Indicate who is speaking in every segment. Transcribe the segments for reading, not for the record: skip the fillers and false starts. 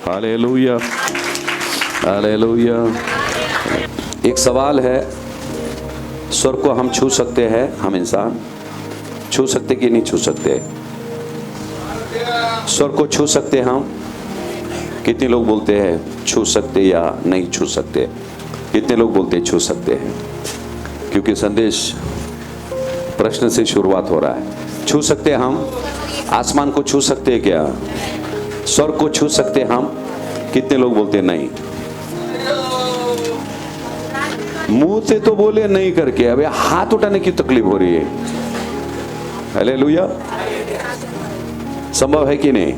Speaker 1: Hallelujah, hallelujah. एक सवाल है, स्वर्ग को हम छू सकते हैं? हम इंसान छू सकते कि नहीं छू सकते? स्वर्ग को छू सकते हम? कितने लोग बोलते हैं छू सकते या नहीं छू सकते? कितने लोग बोलते हैं छू सकते हैं? क्योंकि संदेश प्रश्न से शुरुआत हो रहा है। छू सकते हम? आसमान को छू सकते हैं क्या? स्वर्ग को छू सकते हम? कितने लोग बोलते हैं नहीं? मुंह से तो बोले नहीं करके, अबे हाथ उठाने की तकलीफ हो रही है। हालेलुया। संभव है कि नहीं?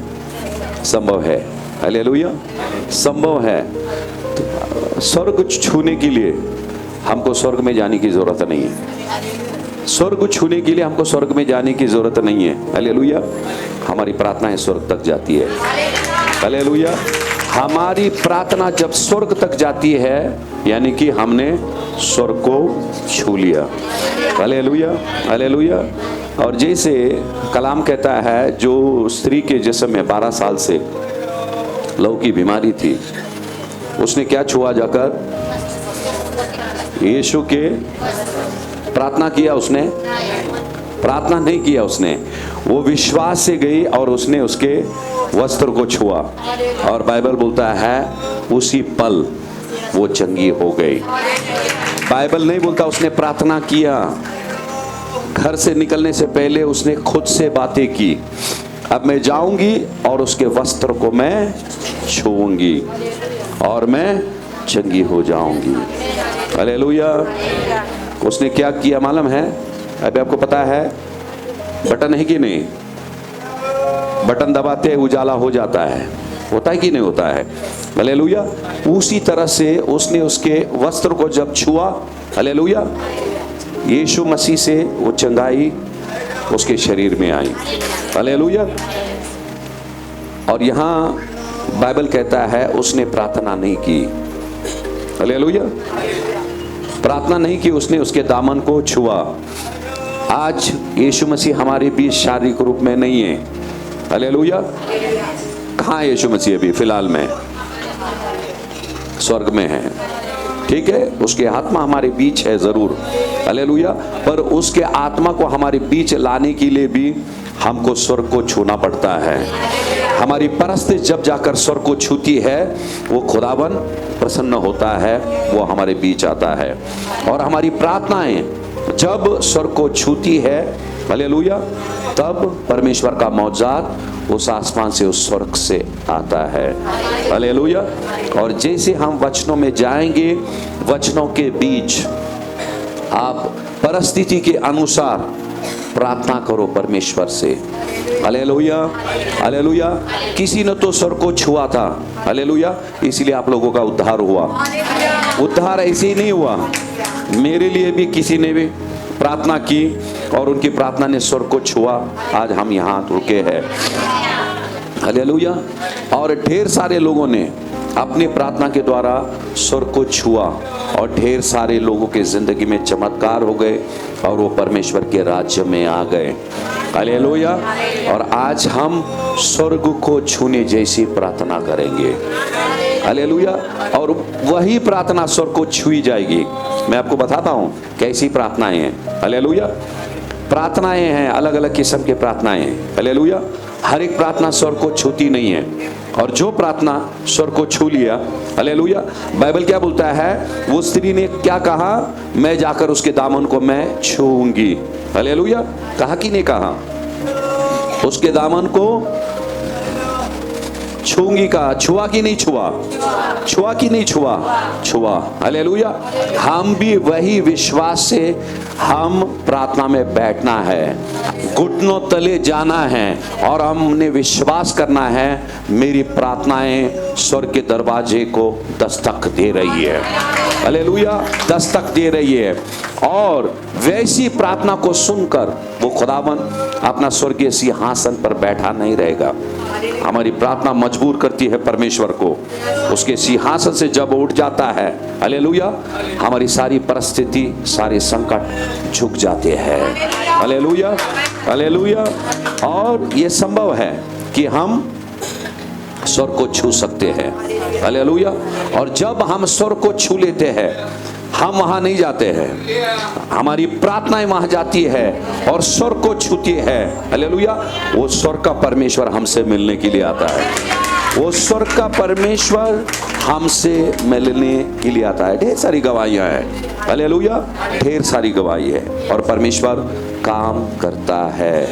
Speaker 1: संभव है। हालेलुया, संभव है। तो स्वर्ग छूने के लिए हमको स्वर्ग में जाने की जरूरत नहीं है। स्वर्ग छूने के लिए हमको स्वर्ग में जाने की जरूरत नहीं है। हालेलुया। हमारी प्रार्थनाएं स्वर्ग तक जाती है। हालेलुया। हमारी प्रार्थना जब स्वर्ग तक जाती है यानी कि हमने स्वर्ग को छू लिया। Hallelujah, hallelujah. और जैसे कलाम कहता है, जो स्त्री के जिस्म में 12 साल से लहू की बीमारी थी, उसने क्या छुआ? जाकर यीशु के प्रार्थना किया? उसने प्रार्थना नहीं किया, उसने वो विश्वास से गई और उसने उसके वस्त्र को छुआ और बाइबल बोलता है उसी पल वो चंगी हो गई। बाइबल नहीं बोलता उसने प्रार्थना किया, घर से निकलने से पहले उसने खुद से बातें की, अब मैं जाऊंगी और उसके वस्त्र को मैं छूऊंगी और मैं चंगी हो जाऊंगी। हालेलुया। उसने क्या किया मालूम है? अभी आपको पता है बटन है कि नहीं? बटन दबाते उजाला हो जाता है, होता है कि नहीं होता है? हालेलुया। उसी तरह से उसने उसके वस्त्र को जब छुआ, हालेलुया, यीशु मसीह से वो चंगाई उसके शरीर में आई। हालेलुया। और यहाँ बाइबल कहता है उसने प्रार्थना नहीं की। हालेलुया। प्रार्थना नहीं की, उसने उसके दामन को छुआ। आज यीशु मसीह हमारे बीच शारीरिक रूप में नहीं है। हालेलुया। कहाँ है यीशु मसीह? अभी फिलहाल में स्वर्ग में है, ठीक है। उसके आत्मा हमारे बीच है जरूर। हालेलुया। पर उसके आत्मा को हमारे बीच लाने के लिए भी हमको स्वर्ग को छूना पड़ता है। हमारी परस्ती जब जाकर स्वर्ग को छूती है, वो खुदावन प्रसन्न होता है, वो हमारे बीच आता है। और हमारी प्रार्थनाएं जब स्वर्ग को छूती है, हालेलुया, तब परमेश्वर का मौजूद उस आसमान से, उस स्वर्ग से आता है। हालेलुया। और जैसे हम वचनों में जाएंगे, वचनों के बीच आप परिस्थिति के अनुसार प्रार्थना करो परमेश्वर से। Hallelujah, hallelujah. किसी ने तो स्वर्ग को छुआ था, हालेलुया, इसलिए आप लोगों का उद्धार हुआ। उद्धार ऐसे ही नहीं हुआ, मेरे लिए भी किसी ने भी प्रार्थना की और उनकी प्रार्थना ने स्वर्ग को छुआ, आज हम यहाँ रुके हैं। हालेलुया। और ढेर सारे लोगों ने अपनी प्रार्थना के द्वारा स्वर्ग को छुआ और ढेर सारे लोगों के जिंदगी में चमत्कार हो गए और वो परमेश्वर के राज्य में आ गए। हालेलुया। और आज हम स्वर्ग को छूने जैसी प्रार्थना करेंगे। हालेलुया। और वही प्रार्थना स्वर्ग को छुई जाएगी। मैं आपको बताता हूँ कैसी प्रार्थनाएं हैं। हालेलुया। प्रार्थनाएं हैं, अलग अलग किस्म के प्रार्थनाएं हैं। हालेलुया। हर एक प्रार्थना स्वर्ग को छूती नहीं है, और जो प्रार्थना स्वर्ग को छू लिया, हालेलुया, बाइबल क्या बोलता है? वो स्त्री ने क्या कहा? मैं जाकर उसके दामन को मैं छूऊंगी। हालेलुया। कहा कि नहीं कहा? उसके दामन को छूंगी कहा। छुआ कि नहीं छुआ? छुआ कि नहीं छुआ? छुआ। हालेलुया। हम भी वही विश्वास से हम प्रार्थना में बैठना है, घुटनों तले जाना है और हमने विश्वास करना है मेरी प्रार्थनाएं स्वर्ग के दरवाजे को दस्तक दे रही है। हालेलुया, दस्तक दे रही है। और वैसी प्रार्थना को सुनकर वो खुदावन अपना स्वर्गीय सिंहासन पर बैठा नहीं रहेगा। हमारी प्रार्थना मजबूर करती है परमेश्वर को, उसके सिंहासन से जब उठ जाता है, हालेलुया, हमारी सारी परिस्थिति, सारे संकट झुक जाते हैं। Hallelujah, hallelujah. और ये संभव है कि हम स्वर्ग को छू सकते हैं। हालेलुया। और जब हम स्वर्ग को छू लेते हैं, हम वहां नहीं जाते हैं, हमारी प्रार्थनाएं वहां जाती है और स्वर्ग को छूती है। हालेलुया। वो स्वर्ग का परमेश्वर हमसे मिलने के लिए आता है, वो स्वर्ग का परमेश्वर हमसे मिलने के लिए आता है। ढेर सारी गवाहियां हैं। हालेलुया। ढेर सारी गवाही है और परमेश्वर काम करता है।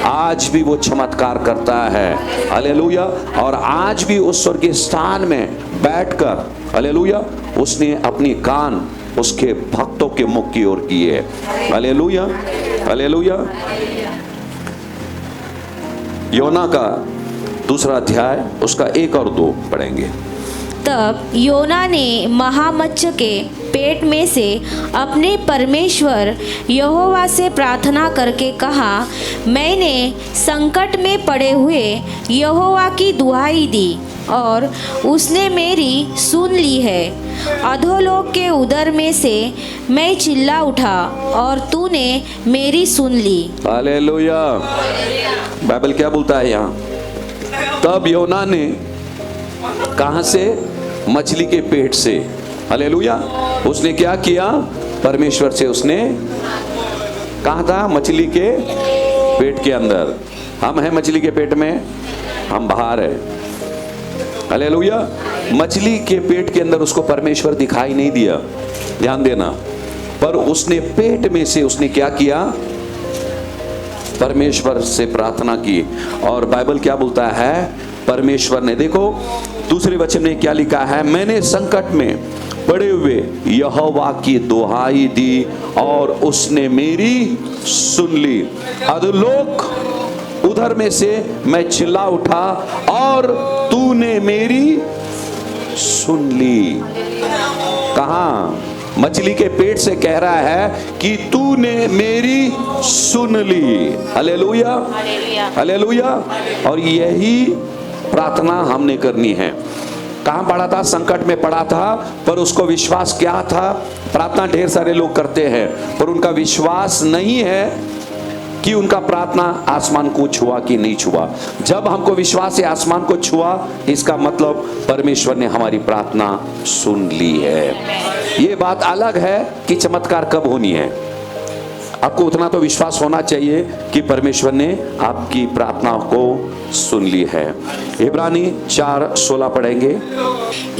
Speaker 1: आज भी वो चमत्कार करता है। हालेलुया। और आज भी उस स्वर्गीय स्थान में बैठकर, हालेलुया, उसने अपनी कान उसके भक्तों के मुख की ओर किए। हालेलुया। हालेलुया। योना का दूसरा अध्याय उसका 1 और 2 पढ़ेंगे।
Speaker 2: तब योना ने महामत्स्य के पेट में से अपने परमेश्वर यहोवा से प्रार्थना करके कहा, मैंने संकट में पड़े हुए यहोवा की दुहाई दी और उसने मेरी सुन ली है। अधोलोक के उदर में से मैं चिल्ला उठा और तूने मेरी सुन ली।
Speaker 1: हालेलुया। बाइबल क्या बोलता है यहाँ? तब योना ने कहां से? मछली के पेट से। हालेलुया। उसने क्या किया? परमेश्वर से उसने, कहा था? मछली के पेट के अंदर। हम हैं मछली के पेट में, हम बाहर है। हालेलुया। मछली के पेट के अंदर उसको परमेश्वर दिखाई नहीं दिया, ध्यान देना, पर उसने पेट में से उसने क्या किया? परमेश्वर से प्रार्थना की। और बाइबल क्या बोलता है? परमेश्वर ने, देखो दूसरे वचन में क्या लिखा है? मैंने संकट में पड़े हुए यहोवा की दुहाई दी और उसने मेरी सुन ली। अधोलोक उधर में से मैं चिल्ला उठा और तूने मेरी सुन ली। कहां? मछली के पेट से कह रहा है कि तूने मेरी सुन ली। हालेलुया। हालेलुया। और यही प्रार्थना हमने करनी है। कहां पड़ा था? संकट में पड़ा था, पर उसको विश्वास क्या था? प्रार्थना ढेर सारे लोग करते हैं, पर उनका विश्वास नहीं है कि उनका प्रार्थना आसमान को छुआ कि नहीं छुआ। जब हमको विश्वास है आसमान को छुआ, इसका मतलब परमेश्वर ने हमारी प्रार्थना सुन ली है। ये बात अलग है कि चमत्कार कब होनी है। आपको उतना तो विश्वास होना चाहिए कि परमेश्वर ने आपकी प्रार्थना को सुन ली है। इब्रानी 4:16 पढ़ेंगे।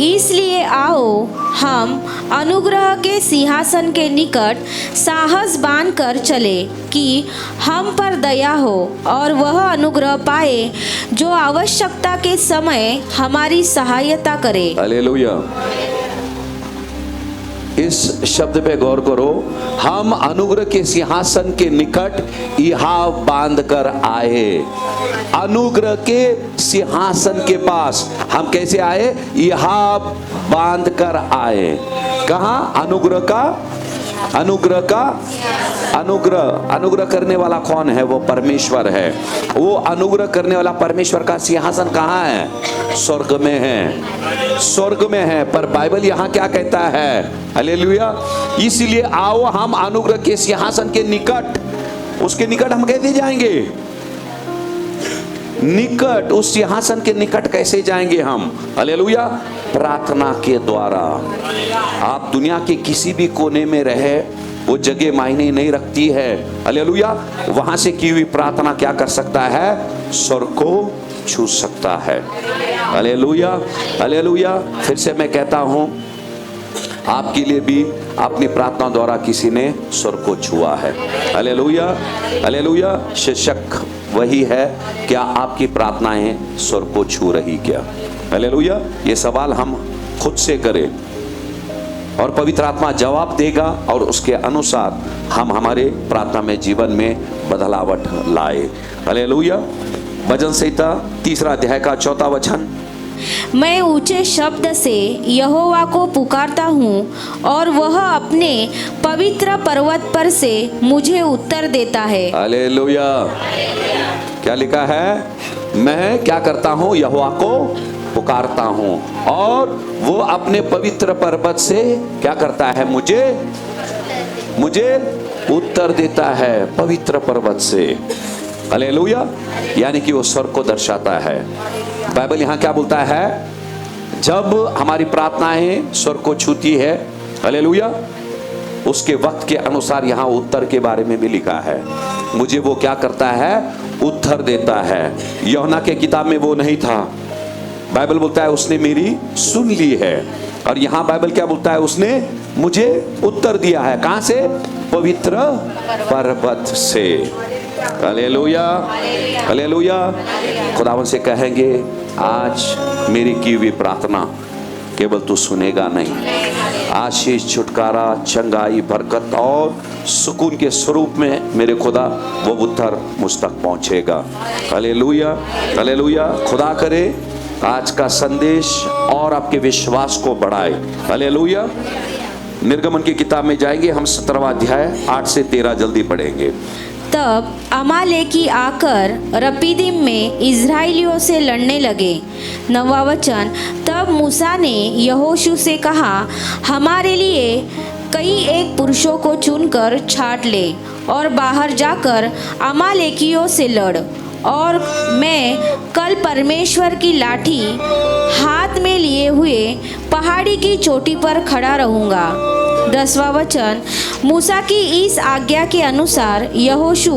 Speaker 2: इसलिए आओ हम अनुग्रह के सिंहासन के निकट साहस बांध कर चले कि हम पर दया हो और वह अनुग्रह पाए जो आवश्यकता के समय हमारी सहायता करे।
Speaker 1: हालेलुया। इस शब्द पे गौर करो। हम अनुग्रह के सिंहासन के निकट इहाव बांध कर आए। अनुग्रह के सिंहासन के पास हम कैसे आए? इहाव बांध कर आए। कहां? अनुग्रह का, अनुग्रह का, अनुग्रह करने वाला कौन है? वो परमेश्वर है। वो अनुग्रह करने वाला परमेश्वर का सिंहासन कहां है? स्वर्ग में है, स्वर्ग में है। पर बाइबल यहां क्या कहता है? हालेलुया। इसलिए आओ हम अनुग्रह के सिंहासन के निकट, उसके निकट हम कैसे जाएंगे? निकट, उस सिंहासन के निकट कैसे जाएंगे हम? हालेलुया। प्रार्थना के द्वारा। आप दुनिया के किसी भी कोने में रहे, वो जगह मायने नहीं रखती है। हालेलुया। वहां से की हुई प्रार्थना क्या कर सकता है? स्वर्ग को छू सकता है। हालेलुया। हालेलुया। फिर से मैं कहता हूं, आपके लिए भी अपनी प्रार्थना द्वारा किसी ने स्वर्ग को छुआ है। हालेलुया। हालेलुया। शीर्षक वही है, क्या आपकी प्रार्थनाएं स्वर्ग को छू रही क्या? हालेलुया। ये सवाल हम खुद से करें और पवित्र आत्मा जवाब देगा और उसके अनुसार हम हमारे प्रार्थना में, जीवन में बदलावट लाए। हालेलुया। भजन संहिता 3 अध्याय का 4 वचन।
Speaker 2: मैं ऊंचे शब्द से यहोवा को पुकारता हूँ और वह अपने पवित्र पर्वत पर से मुझे उत्तर देता है।
Speaker 1: हालेलुया। क्या लिखा है? मैं क्या करता हूँ? यहोवा को पुकारता हूँ और वो अपने पवित्र पर्वत से क्या करता है? मुझे उत्तर देता है। पवित्र पर्वत से। हालेलुया, यानी कि वो स्वर्ग को दर्शाता है। बाइबल यहाँ क्या बोलता है, जब हमारी प्रार्थनाएं स्वर्ग को छूती है, हालेलुया, उसके वक्त के अनुसार यहाँ उत्तर के बारे में भी लिखा है। मुझे वो क्या करता है, उत्तर देता है। यूहन्ना के किताब में वो नहीं था। बाइबल बोलता है उसने मेरी सुन ली है, और यहाँ बाइबल क्या बोलता है, उसने मुझे उत्तर दिया है। कहां से? पवित्र पर्वत से। Hallelujah, hallelujah. खुदावन से कहेंगे, आज मेरी की हुई प्रार्थना केवल तू सुनेगा नहीं, आशीष, छुटकारा, चंगाई, बरकत और सुकून के स्वरूप में मेरे खुदा वो उत्तर मुझ तक पहुंचेगा। Hallelujah, hallelujah. खुदा करे आज का संदेश और आपके विश्वास को बढ़ाए। हालेलुया। निर्गमन की किताब में जाएंगे हम, 17वां अध्याय 8 से 13 जल्दी पढ़ेंगे।
Speaker 2: तब अमालेकी आकर रपीदिम में इज़राइलियों से लड़ने लगे। 9वां वचन, तब मूसा ने यहोशू से कहा, हमारे लिए कई एक पुरुषों को चुनकर छांट ले और बाहर जाकर अमालेकियों से लड़, और मैं कल परमेश्वर की लाठी हाथ में लिए हुए पहाड़ी की चोटी पर खड़ा रहूँगा। 10वां वचन, मूसा की इस आज्ञा के अनुसार यहोशू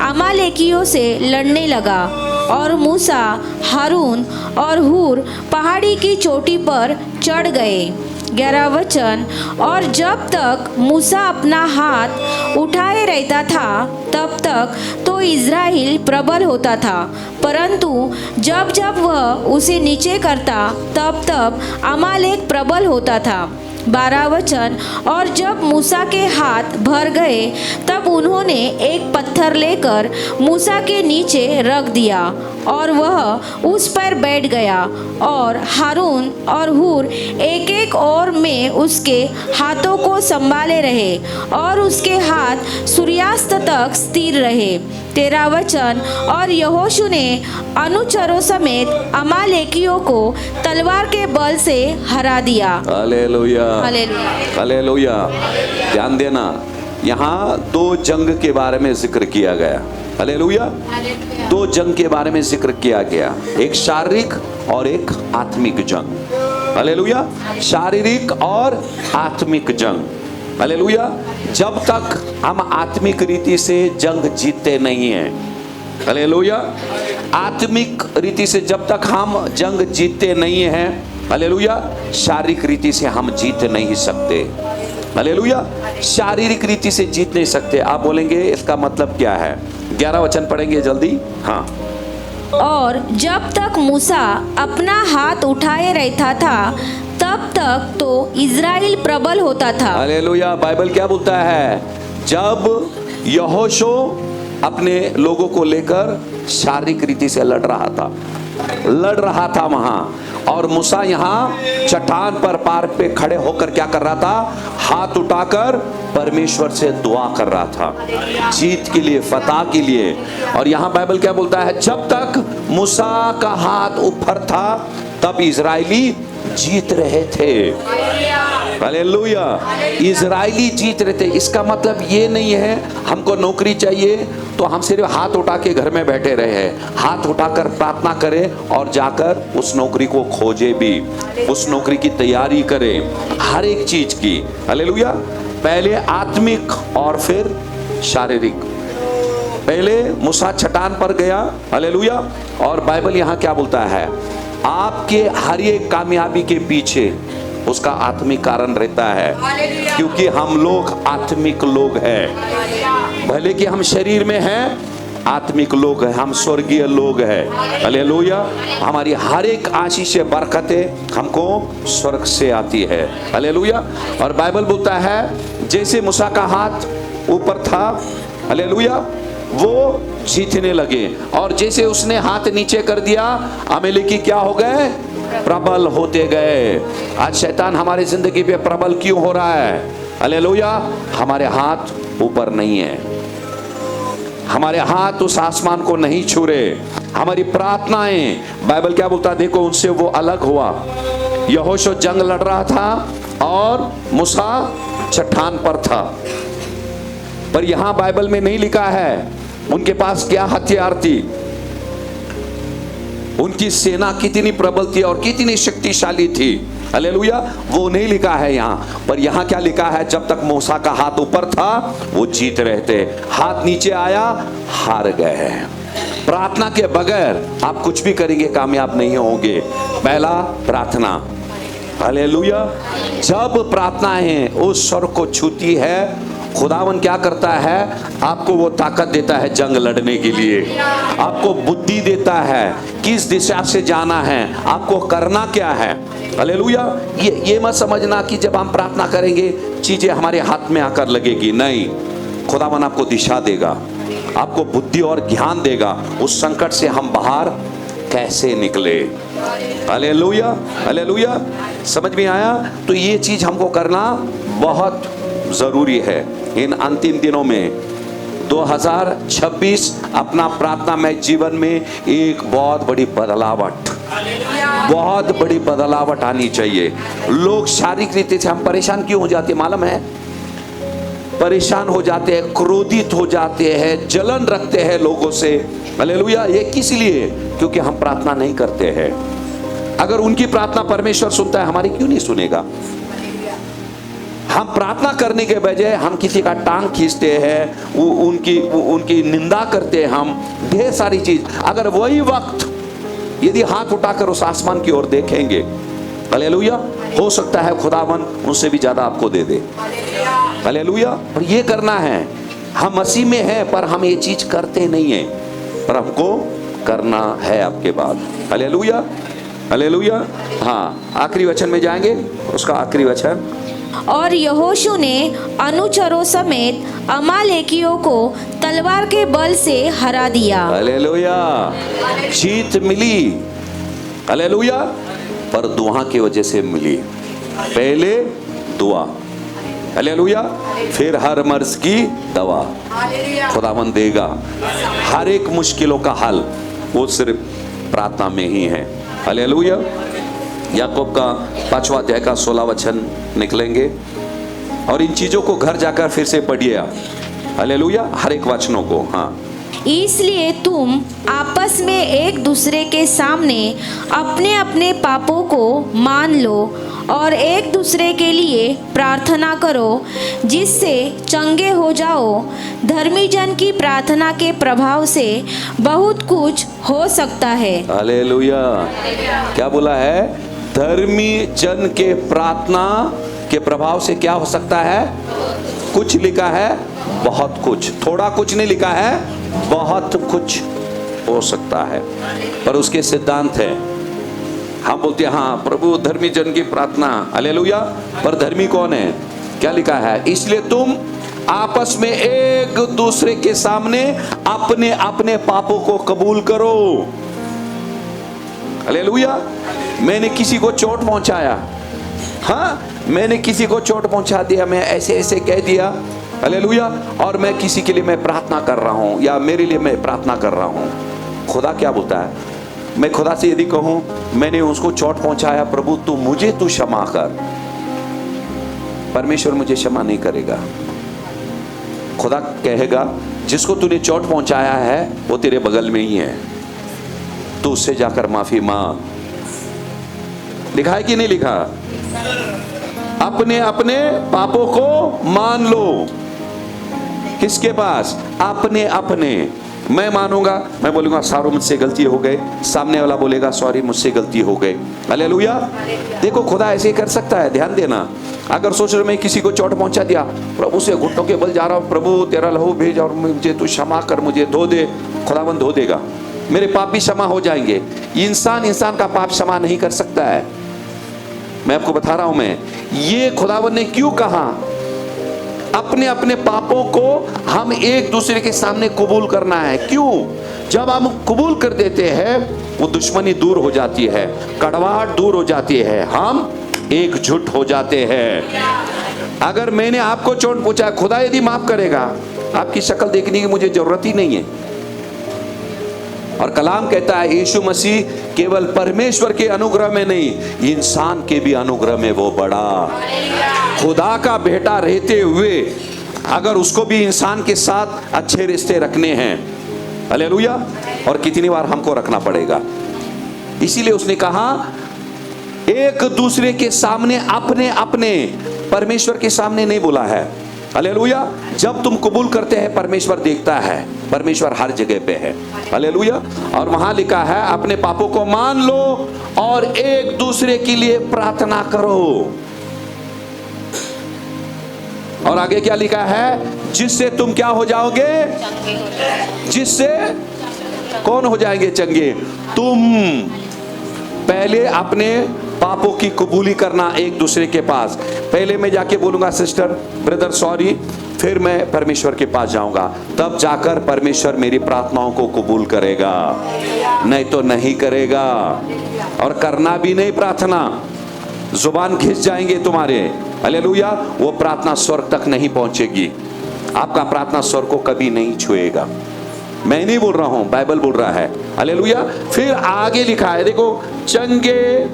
Speaker 2: अमालेकियों से लड़ने लगा, और मूसा, हारून और हूर पहाड़ी की चोटी पर चढ़ गए। 11वां वचन, और जब तक मूसा अपना हाथ उठाए रहता था तब तक तो इज़राइल प्रबल होता था, परंतु जब जब वह उसे नीचे करता तब तब अमालेक प्रबल होता था। 12वां वचन, और जब मूसा के हाथ भर गए तब उन्होंने एक पत्थर लेकर मूसा के नीचे रख दिया, और वह उस पर बैठ गया, और हारून और हूर एक एक ओर में उसके हाथों को संभाले रहे, और उसके हाथ सूर्यास्त तक स्थिर रहे। 13वां वचन, और यहोशू ने अनुचरों समेत अमालेकियों को तलवार के बल से हरा दिया।
Speaker 1: Hallelujah, hallelujah. ध्यान देना, यहाँ 2 जंग के बारे में जिक्र किया गया। हालेलुया। 2 जंग के बारे में जिक्र किया गया, एक शारीरिक और एक आत्मिक जंग। हालेलुया, शारीरिक और आत्मिक जंग। हालेलुया। जब तक हम आत्मिक रीति से जंग जीतते नहीं हैं, हालेलुया, आत्मिक रीति से जब तक हम जंग जीतते नहीं हैं, हालेलुया, शारीरिक रीति से हम जीत नहीं सकते। हालेलुया, शारीरिक रीति से जीत नहीं सकते। आप बोलेंगे इसका मतलब क्या है? 11वां वचन पढ़ेंगे जल्दी। हाँ,
Speaker 2: और जब तक मूसा अपना हाथ उठाए रहता था तब तक तो इज़राइल प्रबल होता था।
Speaker 1: हालेलुया। बाइबल क्या बोलता है? जब यहोशू अपने लोगों को लेकर शारीरिक रीति से लड़ रहा था वहां, और मूसा यहाँ चट्टान पर पार पे खड़े होकर क्या कर रहा था? हाथ उठाकर परमेश्वर से दुआ कर रहा था, जीत के लिए, फतह के लिए। और यहाँ बाइबल क्या बोलता है? जब तक मूसा का हाथ ऊपर था तब इजरायली जीत रहे थे। हालेलुया, इजरायली जीत रहे थे। इसका मतलब ये नहीं है हमको नौकरी चाहिए तो हम सिर्फ हाथ उठा के घर में बैठे रहे। हाथ उठाकर प्रार्थना करें और जाकर उस नौकरी को खोजे भी, उस नौकरी की तैयारी करें, हर एक चीज की। हालेलुया। पहले आत्मिक और फिर शारीरिक। पहले मूसा चट्टान पर गया, हालेलुया, और बाइबल यहाँ क्या बोलता है? आपके हर एक कामयाबी के पीछे उसका आत्मिक कारण रहता है, क्योंकि हम लोग आत्मिक लोग हैं। भले कि हम शरीर में हैं, आत्मिक लोग हैं, हम स्वर्गीय लोग हैं। हालेलुया। हमारी हर एक आशीष बरकतें हमको स्वर्ग से आती है। हालेलुया। और बाइबल बोलता है जैसे मूसा का हाथ ऊपर था, हालेलुया, वो जीतने लगे, और जैसे उसने हाथ नीचे कर दिया, अमेलेकी क्या हो गए? प्रबल होते गए। आज शैतान हमारी जिंदगी पे प्रबल क्यों हो रहा है? हालेलुया। हमारे हाथ ऊपर नहीं है, हमारे हाथ उस आसमान को नहीं छू रहे। हमारी प्रार्थनाएं, बाइबल क्या बोलता है? देखो, उनसे वो अलग हुआ। यहोशू जंग लड़ रहा था और मूसा चट्टान पर था, पर यहां बाइबल में नहीं लिखा है उनके पास क्या हथियार थी, उनकी सेना कितनी प्रबल थी और कितनी शक्तिशाली थी। हालेलुया। वो नहीं लिखा है यहाँ पर। यहाँ क्या लिखा है, जब तक मूसा का हाथ ऊपर था वो जीत रहे थे, हाथ नीचे आया हार गए। प्रार्थना के बगैर आप कुछ भी करेंगे कामयाब नहीं होंगे। पहला प्रार्थना। हालेलुया। जब प्रार्थनाएं उस स्वर को छूती है, खुदावन क्या करता है, आपको वो ताकत देता है जंग लड़ने के लिए, आपको बुद्धि देता है किस दिशा से जाना है, आपको करना क्या है। हालेलुया। ये मत समझना कि जब हम प्रार्थना करेंगे चीजें हमारे हाथ में आकर लगेगी, नहीं। खुदावन आपको दिशा देगा, आपको बुद्धि और ज्ञान देगा उस संकट से हम बाहर कैसे निकले। Hallelujah, hallelujah. समझ में आया? तो ये चीज हमको करना बहुत जरूरी है इन अंतिम दिनों में। 2026 अपना प्रार्थनामय जीवन में एक बहुत बड़ी बदलावट आनी चाहिए। लोग शारीरिक रीति से हम परेशान क्यों हो जाते हैं मालूम है? परेशान हो जाते हैं, क्रोधित हो जाते हैं, जलन रखते हैं लोगों से। हालेलुया। ये किस लिए? क्योंकि हम प्रार्थना नहीं करते हैं। अगर उनकी प्रार्थना परमेश्वर सुनता है, हमारी क्यों नहीं सुनेगा? हम प्रार्थना करने के बजाय हम किसी का टांग खींचते हैं, उनकी निंदा करते हैं, हम ढेर सारी चीज। अगर वही वक्त यदि हाथ उठाकर उस आसमान की ओर देखेंगे, हालेलुया, हो सकता है खुदावन उनसे भी ज्यादा आपको दे दे। हालेलुया। और ये करना है, हम मसीह में हैं पर हम ये चीज करते नहीं है, पर हमको करना है आपके बाद। Hallelujah, hallelujah. हाँ, आखिरी वचन में जाएंगे, उसका आखिरी वचन।
Speaker 2: और यहोशू ने अनुचरों समेत अमालेकियों को तलवार के बल से हरा दिया।
Speaker 1: हालेलुया। जीत मिली, हालेलुया, पर दुआ की वजह से मिली। पहले दुआ, हालेलुया, फिर हर मर्ज की दवा खुदावन देगा। हर एक मुश्किलों का हल वो सिर्फ प्रार्थना में ही है। हालेलुया। याकूब का 5वां अध्याय का 16 वचन निकलेंगे और इन चीजों को घर जाकर फिर से पढ़िए आप। हालेलुया। हर एक वचनों को। हाँ,
Speaker 2: इसलिए तुम आपस में एक दूसरे के सामने अपने अपने पापों को मान लो और एक दूसरे के लिए प्रार्थना करो, जिससे चंगे हो जाओ। धर्मी जन की प्रार्थना के प्रभाव से बहुत कुछ हो सकता है।
Speaker 1: हालेलुया। क्या बोला है? धर्मी जन के प्रार्थना के प्रभाव से क्या हो सकता है? कुछ लिखा है, बहुत कुछ। थोड़ा कुछ नहीं लिखा है, बहुत कुछ हो सकता है। पर उसके सिद्धांत है। हम बोलते हैं हाँ प्रभु धर्मी जन की प्रार्थना, हालेलुया, पर धर्मी कौन है? क्या लिखा है? इसलिए तुम आपस में एक दूसरे के सामने अपने अपने पापों को कबूल करो। हालेलुया। मैंने किसी को चोट पहुंचाया, हाँ, मैंने किसी को चोट पहुंचा दिया, मैं ऐसे ऐसे कह दिया, हालेलुया, और मैं किसी के लिए मैं प्रार्थना कर रहा हूं या मेरे लिए मैं प्रार्थना कर रहा हूं। खुदा क्या बोलता है? मैं खुदा से यदि कहूं मैंने उसको चोट पहुंचाया, प्रभु तू मुझे तू क्षमा कर, परमेश्वर मुझे क्षमा नहीं करेगा। खुदा कहेगा जिसको तूने चोट पहुंचाया है वो तेरे बगल में ही है, तू उससे जाकर माफी मांग। लिखा है कि नहीं लिखा? अपने अपने पापों को मान लो। किसके पास? अपने अपने। मैं मानूंगा, मैं बोलूंगा सारो मुझसे गलती हो गई, सामने वाला बोलेगा सॉरी मुझसे गलती हो गई। हालेलुया। देखो खुदा ऐसे ही कर सकता है, ध्यान देना। अगर सोच रहे मैं किसी को चोट पहुंचा दिया, प्रभु से घुटनों के बल जा रहा हूं, प्रभु तेरा लहू भेज और मुझे तू क्षमा कर, मुझे धो दे, खुदावन धो देगा, मेरे पाप भी क्षमा हो जाएंगे। इंसान का पाप क्षमा नहीं कर सकता है। मैं आपको बता रहा हूं, मैं ये खुदावन ने क्यों कहा? अपने अपने पापों को हम एक दूसरे के सामने कबूल करना है। क्यों? जब हम कबूल कर देते हैं वो दुश्मनी दूर हो जाती है, कड़वाहट दूर हो जाती है, हम एकजुट हो जाते हैं। अगर मैंने आपको चोट पहुंचाया, खुदा यदि माफ करेगा, आपकी शक्ल देखने की मुझे जरूरत ही नहीं है। और कलाम कहता है यीशु मसीह केवल परमेश्वर के अनुग्रह में नहीं, इंसान के भी अनुग्रह में वो बड़ा। खुदा का बेटा रहते हुए अगर उसको भी इंसान के साथ अच्छे रिश्ते रखने हैं, हालेलुया। और कितनी बार हमको रखना पड़ेगा। इसीलिए उसने कहा एक दूसरे के सामने, अपने अपने, परमेश्वर के सामने नहीं बोला है। हालेलुया। जब तुम कबूल करते हैं परमेश्वर देखता है, परमेश्वर हर जगह पे है। हालेलुया। और वहां लिखा है अपने पापों को मान लो और एक दूसरे के लिए प्रार्थना करो। और आगे क्या लिखा है? जिससे तुम क्या हो जाओगे? जिससे कौन हो जाएंगे चंगे? तुम। पहले अपने पापों की कबूली करना एक दूसरे के पास। पहले मैं जाके बोलूंगा सिस्टर, ब्रदर सॉरी, फिर मैं परमेश्वर के पास जाऊंगा, तब जाकर परमेश्वर मेरी प्रार्थनाओं को कबूल करेगा, नहीं तो नहीं करेगा। और करना भी नहीं प्रार्थना, जुबान घिस जाएंगे तुम्हारे। हालेलुया। वो प्रार्थना स्वर्ग तक नहीं पहुंचेगी। आपका प्रार्थना स्वर्ग को कभी नहीं छुएगा। मैं नहीं बोल रहा हूं, बाइबल बोल रहा है। हालेलुया। फिर आगे लिखा है, देखो, चंगे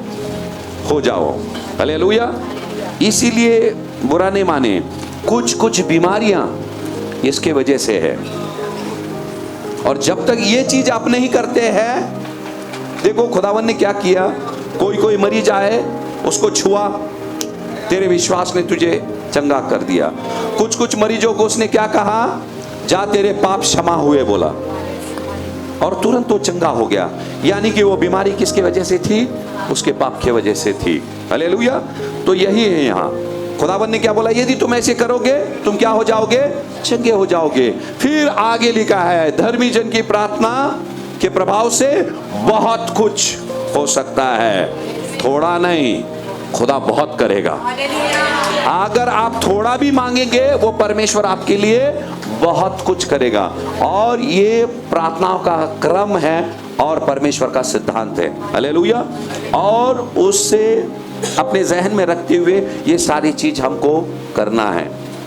Speaker 1: हो जाओ। हालेलुया। इसीलिए बुरा नहीं माने, कुछ बीमारियां इसके वजह से है। और जब तक ये चीज आप नहीं करते हैं, देखो खुदावन ने क्या किया, कोई मरीज आए, उसको छुआ, तेरे विश्वास ने तुझे चंगा कर दिया। कुछ मरीजों को उसने क्या कहा, जा तेरे पाप क्षमा हुए बोला, और तुरंत वो चंगा हो गया। यानी कि वो बीमारी किसकी वजह से थी? उसके पाप की वजह से थी। हालेलुया। तो यही है यहाँ खुदावन ने क्या बोला, यदि तुम ऐसे करोगे तुम क्या हो जाओगे? चंगे हो जाओगे। फिर आगे लिखा है, धर्मी जन की प्रार्थना के प्रभाव से बहुत कुछ हो सकता है। थोड़ा नहीं, खुदा बहुत करेगा। अगर आप थोड़ा भी मांगेंगे, वो परमेश्वर आपके लिए बहुत कुछ करेगा। और ये प्रार्थनाओं का क्रम है और परमेश्वर का सिद्धांत है। हालेलुया। और उससे अपने जहन में रखते हुए ये सारी चीज हमको करना है।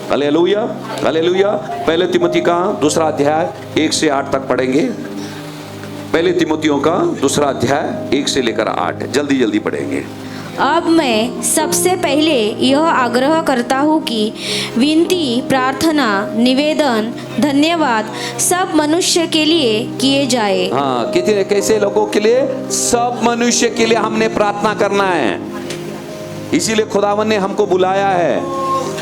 Speaker 1: हालेलुया। हालेलुया। पहले तिमुथी का 2 अध्याय 1 से 8 तक पढ़ेंगे। पहले तिमुथियों का 2 अध्याय 1 से लेकर 8, जल्दी जल्दी पढ़ेंगे।
Speaker 2: अब मैं सबसे पहले यह आग्रह करता हूँ कि विनती, प्रार्थना, निवेदन, धन्यवाद सब मनुष्य के लिए किए जाए।
Speaker 1: हाँ, कितने कैसे लोगों के लिए? सब मनुष्य के लिए हमने प्रार्थना करना है। इसीलिए खुदावन ने हमको बुलाया है।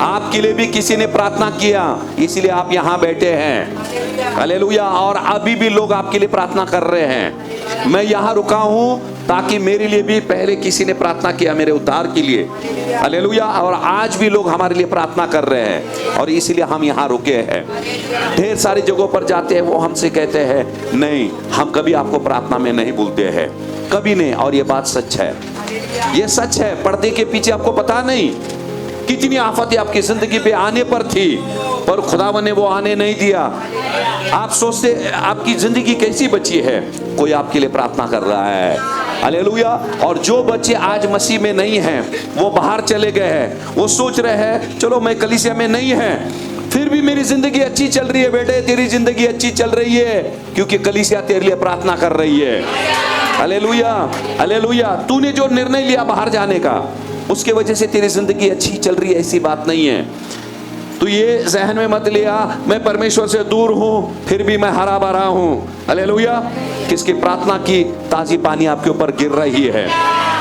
Speaker 1: आपके लिए भी किसी ने प्रार्थना किया, इसीलिए आप यहाँ बैठे हैं। हालेलुया। और अभी भी लोग आपके लिए प्रार्थना कर रहे हैं। मैं यहाँ रुका हूँ ताकि मेरे लिए भी पहले किसी ने प्रार्थना किया, मेरे उद्धार के लिए। हालेलुया। और आज भी लोग हमारे लिए प्रार्थना कर रहे हैं, और इसीलिए हम यहाँ रुके हैं। ढेर सारी जगहों पर जाते हैं, वो हमसे कहते हैं नहीं, हम कभी आपको प्रार्थना में नहीं भूलते हैं, कभी नहीं। और ये बात सच है, ये सच है। पर्दे के पीछे आपको पता नहीं कितनी आफतें आपकी जिंदगी पे आने पर थी, पर खुदावन ने वो आने नहीं दिया। आप सोचते आपकी जिंदगी कैसी बची है? कोई आपके लिए प्रार्थना कर रहा है। हालेलुया। और जो बच्चे आज मसीह में नहीं हैं, वो बाहर चले गए हैं, वो सोच रहे हैं चलो मैं कलीसिया में नहीं है, फिर भी मेरी जिंदगी अच्छी चल रही है। बेटे, तेरी जिंदगी अच्छी चल रही है क्योंकि कलीसिया तेरे लिए प्रार्थना कर रही है। हालेलुया। हालेलुया। तूने जो निर्णय लिया बाहर जाने का, उसके वजह से तेरी जिंदगी अच्छी चल रही है, ऐसी बात नहीं है। तो ये जहन में मत लिया मैं परमेश्वर से दूर हूं फिर भी मैं हरा भरा हूं। हालेलुया। किसकी प्रार्थना की ताजी पानी आपके ऊपर गिर रही है,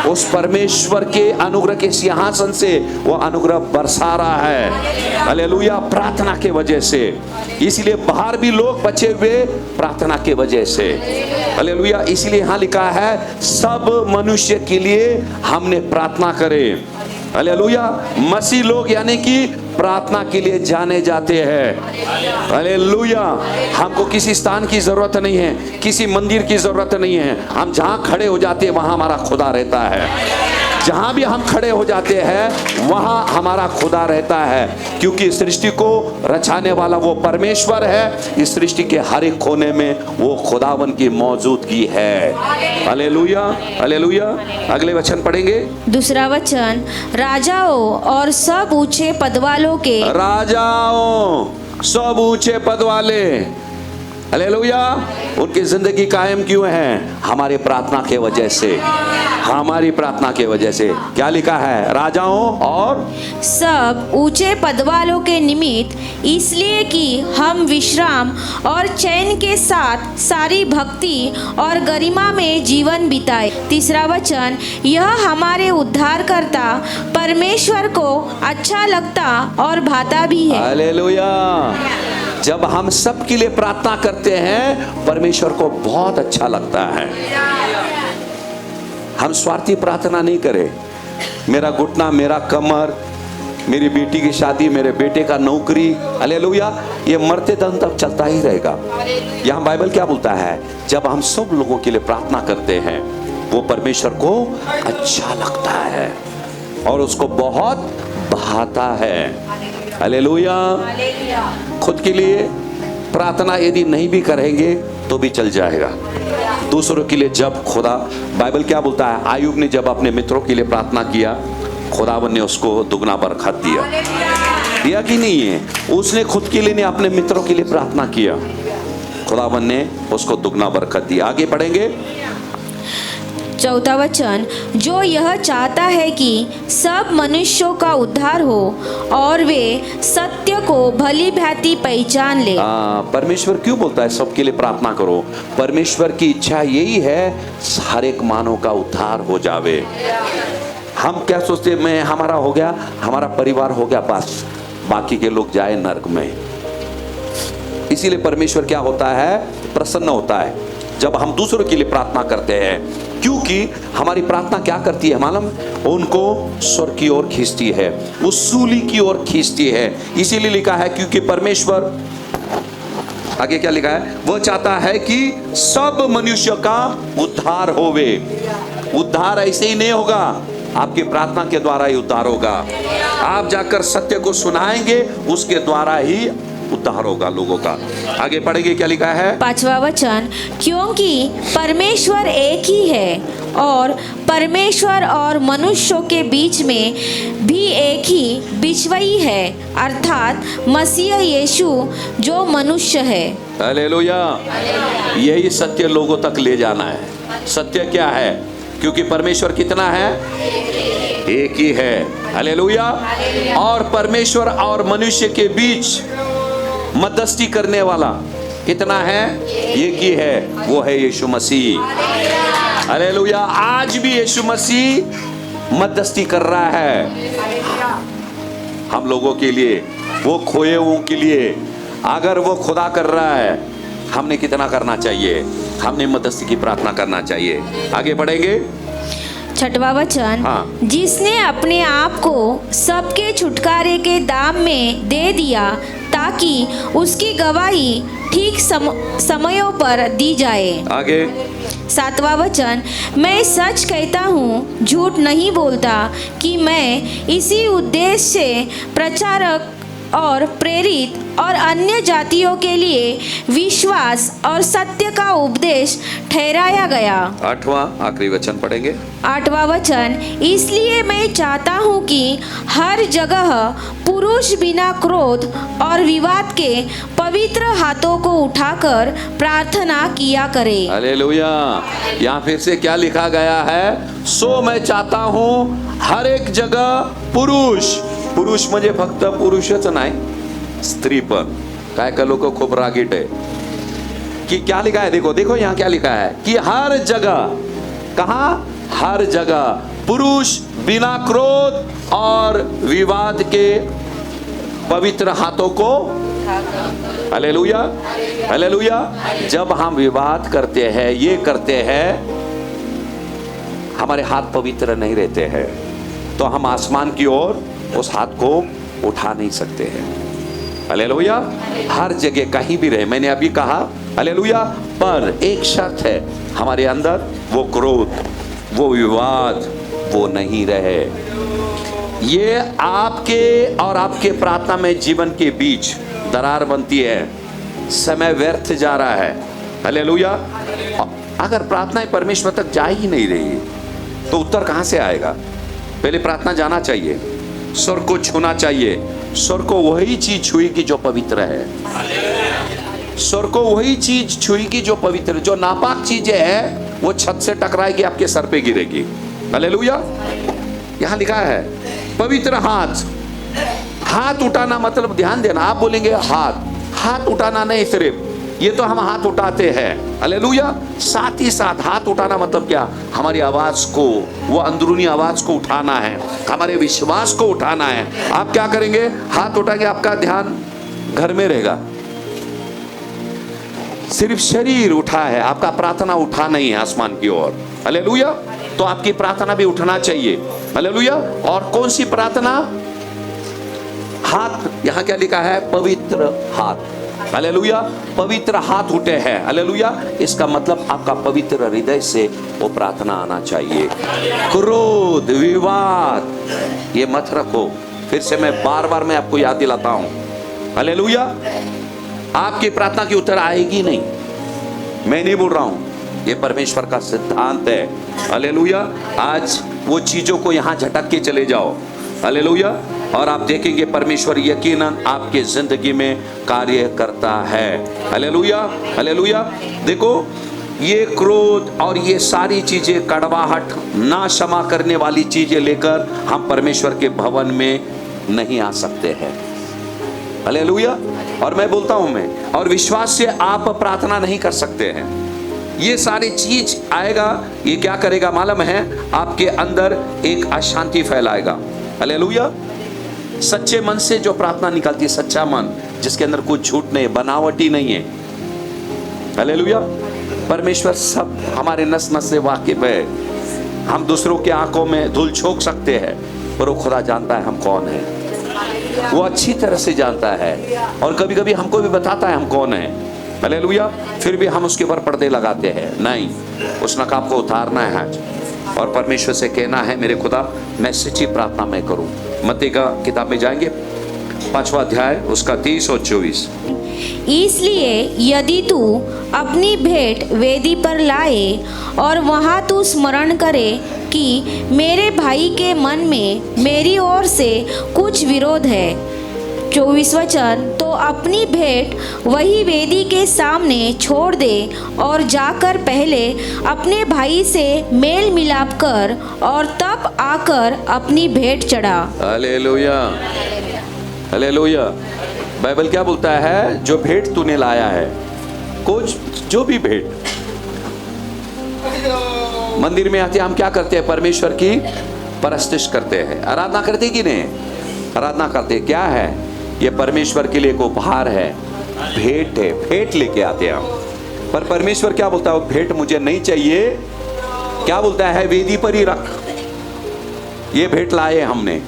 Speaker 1: उस परमेश्वर के अनुग्रह के सिंहासन से वो अनुग्रह बरसा रहा है। हालेलुया। प्रार्थना के वजह से। इसलिए बाहर भी लोग बचे हुए प्रार्थना के वजह से। हालेलुया। इसलिए यहाँ लिखा है सब मनुष्य के लिए हमने प्रार्थना करें। हालेलुया। मसीह लोग यानी कि प्रार्थना के लिए जाने जाते हैं। हालेलुया। हमको किसी स्थान की जरूरत नहीं है, किसी मंदिर की जरूरत नहीं है। हम जहां खड़े हो जाते हैं वहां हमारा खुदा रहता है। जहां भी हम खड़े हो जाते हैं वहां हमारा खुदा रहता है, क्योंकि सृष्टि को रचाने वाला वो परमेश्वर है। इस सृष्टि के हर एक कोने में वो खुदावन की मौजूदगी है। हालेलुया। हालेलुया। अगले वचन पढ़ेंगे।
Speaker 2: 2 वचन, राजाओं और सब ऊंचे पद वालों के,
Speaker 1: राजाओं सब ऊंचे पद वाले, हालेलुया। उनकी जिंदगी कायम क्यों है? हमारी प्रार्थना के वजह से, हमारी प्रार्थना के वजह से। क्या लिखा है? राजाओं और
Speaker 2: सब ऊंचे पद वालों के निमित्त, इसलिए कि हम विश्राम और चैन के साथ सारी भक्ति और गरिमा में जीवन बिताए। तीसरा वचन, यह हमारे उद्धारकर्ता परमेश्वर को अच्छा लगता और भाता भी है।
Speaker 1: हालेलुया। जब हम सब के लिए प्रार्थना करते हैं, परमेश्वर को बहुत अच्छा लगता है। हम स्वार्थी प्रार्थना नहीं करें। मेरा घुटना, मेरा कमर, मेरी बेटी की शादी, मेरे बेटे का नौकरी, हालेलुया, ये मरते दम तक चलता ही रहेगा। यहाँ बाइबल क्या बोलता है? जब हम सब लोगों के लिए प्रार्थना करते हैं, वो परमेश्वर को अच्छा लगता है और उसको बहुत भाता है। हालेलुया। खुद के लिए प्रार्थना यदि नहीं भी करेंगे तो भी चल जाएगा। दूसरों के लिए जब खुदा, बाइबल क्या बोलता है? आयुब ने जब अपने मित्रों के लिए प्रार्थना किया, खुदावन ने उसको दुगना बरकत दिया कि नहीं है? उसने खुद के लिए नहीं, अपने मित्रों के लिए प्रार्थना किया, खुदावन ने उसको दुगना बरकत दिया। आगे पढ़ेंगे।
Speaker 2: चौथा वचन, जो यह चाहता है कि सब मनुष्यों का उद्धार हो और वे सत्य को भली भांति पहचान ले।
Speaker 1: परमेश्वर क्यों बोलता है सबके लिए प्रार्थना करो? परमेश्वर की इच्छा यही है हर एक मानव का उद्धार हो जावे। हम क्या सोचते, मैं हमारा हो गया, हमारा परिवार हो गया, बस बाकी के लोग जाए नरक में। इसीलिए परमेश्वर क्या होता है? प्रसन्न होता है जब हम दूसरों के लिए प्रार्थना करते हैं, क्योंकि हमारी प्रार्थना क्या करती है मालूम? उनको स्वर्ग की ओर खींचती है, उसूली की ओर खींचती है। इसीलिए लिखा है, क्योंकि परमेश्वर, आगे क्या लिखा है? वह चाहता है कि सब मनुष्य का उद्धार होवे। उद्धार ऐसे ही नहीं होगा, आपकी प्रार्थना के द्वारा ही उद्धार होगा। आप जाकर सत्य को सुनाएंगे, उसके द्वारा ही उद्धार होगा लोगों का। आगे पढ़ेंगे, क्या लिखा है?
Speaker 2: पांचवा वचन, क्योंकि परमेश्वर एक ही है और परमेश्वर और मनुष्यों के बीच में भी एक ही बिचवई है, अर्थात मसीह यीशु जो मनुष्य है।
Speaker 1: हालेलुया। यही सत्य लोगों तक ले जाना है। सत्य क्या है? क्योंकि परमेश्वर कितना है? एक ही है। हालेलुया। और परमेश्वर और मनुष्य के बीच मध्यस्थी करने वाला कितना है? एक ही है, वो है यीशु मसीह। हालेलुया। आज भी यीशु मसीह मध्यस्थी कर रहा है हम लोगों के लिए, वो खोए हुओं के लिए। अगर वो खुदा कर रहा है, हमने कितना करना चाहिए? हमने मध्यस्थी की प्रार्थना करना चाहिए। आगे बढ़ेंगे।
Speaker 2: छठवा वचन,
Speaker 1: हाँ।
Speaker 2: जिसने अपने आप को सबके छुटकारे के दाम में दे दिया, ताकि उसकी गवाही ठीक समयों पर दी जाए।
Speaker 1: आगे।
Speaker 2: सातवां वचन, मैं सच कहता हूँ, झूठ नहीं बोलता, कि मैं इसी उद्देश्य से प्रचारक और प्रेरित और अन्य जातियों के लिए विश्वास और सत्य का उपदेश ठहराया गया।
Speaker 1: आठवां आखिरी वचन पढ़ेंगे।
Speaker 2: आठवां वचन, इसलिए मैं चाहता हूँ कि हर जगह पुरुष बिना क्रोध और विवाद के पवित्र हाथों को उठाकर प्रार्थना किया करे।
Speaker 1: हालेलुया। यहाँ फिर से क्या लिखा गया है? सो मैं चाहता हूँ हर एक जगह पुरुष म्हणजे फक्त पुरुषच नाही, स्त्री पण। काय का लोक खूप रागीट है कि क्या लिखा है? देखो यहाँ क्या लिखा है कि हर जगह, कहाँ? हर जगह पुरुष बिना क्रोध और विवाद के पवित्र हाथों को। हालेलुया। हालेलुया। जब हम विवाद करते हैं, ये करते हैं, हमारे हाथ पवित्र नहीं रहते हैं, तो हम आसमान की ओर उस हाथ को उठा नहीं सकते हैं। हालेलुया। हर जगह कहीं भी रहे, मैंने अभी कहा, हालेलुया, पर एक शर्त है, हमारे अंदर वो क्रोध, वो विवाद, वो नहीं रहे। ये आपके और आपके प्रार्थना में जीवन के बीच दरार बनती है, समय व्यर्थ जा रहा है। हालेलुया। अगर प्रार्थनाएं परमेश्वर तक जा ही नहीं रही तो उत्तर कहां से आएगा? पहले प्रार्थना जाना चाहिए, स्वर्ग को छूना चाहिए। स्वर्ग को वही चीज छुई कि जो पवित्र है। स्वर को वही चीज छुएगी जो पवित्र, जो नापाक चीजें है वो छत से टकराएगी, आपके सर पे गिरेगी। हालेलुया। यहां लिखा है पवित्र हाथ। हाथ उठाना मतलब ध्यान देना, आप बोलेंगे हाथ उठाना नहीं सिर्फ, ये तो हम हाथ उठाते हैं। हालेलुया। साथ ही साथ हाथ उठाना मतलब क्या? हमारी आवाज को, वो अंदरूनी आवाज को उठाना है, हमारे विश्वास को उठाना है। आप क्या करेंगे? हाथ उठाएंगे, आपका ध्यान घर में रहेगा, सिर्फ शरीर उठा है, आपका प्रार्थना उठा नहीं है आसमान की ओर। हालेलुया। तो आपकी प्रार्थना भी उठना चाहिए। हालेलुया। और कौन सी प्रार्थना? हाथ, यहां क्या लिखा है? पवित्र हाथ। हालेलुया। पवित्र हाथ उठे हैं। हालेलुया। इसका मतलब आपका पवित्र हृदय से वो प्रार्थना आना चाहिए। क्रोध, विवाद ये मत रखो। फिर से मैं बार मैं आपको याद दिलाता हूं। हालेलुया। आपकी प्रार्थना की उत्तर आएगी नहीं, मैं नहीं बोल रहा हूं, ये परमेश्वर का सिद्धांत है। हालेलुया। आज वो चीजों को यहां झटक के चले जाओ। हालेलुया। और आप देखेंगे परमेश्वर यकीनन आपके जिंदगी में कार्य करता है। हालेलुया। हालेलुया। देखो, ये क्रोध और ये सारी चीजें, कड़वाहट, ना क्षमा करने वाली चीजें लेकर हम परमेश्वर के भवन में नहीं आ सकते हैं। हालेलुया। और मैं बोलता हूं मैं, और विश्वास से आप प्रार्थना नहीं कर सकते हैं। ये सारी चीज आएगा, ये क्या करेगा मालूम है? आपके अंदर एक अशांति फैलाएगा। हालेलुया। सच्चे मन से जो प्रार्थना निकलती है, सच्चा मन जिसके अंदर कुछ झूठ नहीं, बनावटी नहीं है। हालेलुया। परमेश्वर सब हमारे नस नस से वाकिफ है। हम दूसरों के आंखों में धूल झोंक सकते हैं, पर वो खुदा जानता है हम कौन है। वो अच्छी तरह से जानता है, और कभी कभी हमको भी बताता है हम कौन है। हालेलुया। फिर भी हम उसके ऊपर पर्दे लगाते हैं। नहीं, उस नकाब को उतारना है आज, और परमेश्वर से कहना है, मेरे खुदा मैं सच्ची प्रार्थना मैं करूं। मत्ती का किताब में जाएंगे, 5वां अध्याय, उसका 30 और 24।
Speaker 2: इसलिए यदि तू अपनी भेंट वेदी पर लाए और वहाँ तू स्मरण करे कि मेरे भाई के मन में मेरी ओर से कुछ विरोध है, 24 वचन, तो अपनी भेंट वही वेदी के सामने छोड़ दे और जाकर पहले अपने भाई से मेल मिलाप कर और तब आकर अपनी भेंट चढ़ा।
Speaker 1: हालेलुया। हालेलुया। बाइबल क्या बोलता है? जो भेंट तूने लाया है, कुछ जो भी भेंट, मंदिर में आते हम क्या करते हैं? परमेश्वर की परस्तिश करते हैं, आराधना करते कि नहीं? आराधना करते। क्या है ये? परमेश्वर के लिए एक उपहार है, भेंट है, भेंट लेके आते हैं हम। पर परमेश्वर क्या बोलता है? वो भेंट मुझे नहीं चाहिए। क्या बोलता है? वेदी पर ही रख। ये भेंट लाए हमने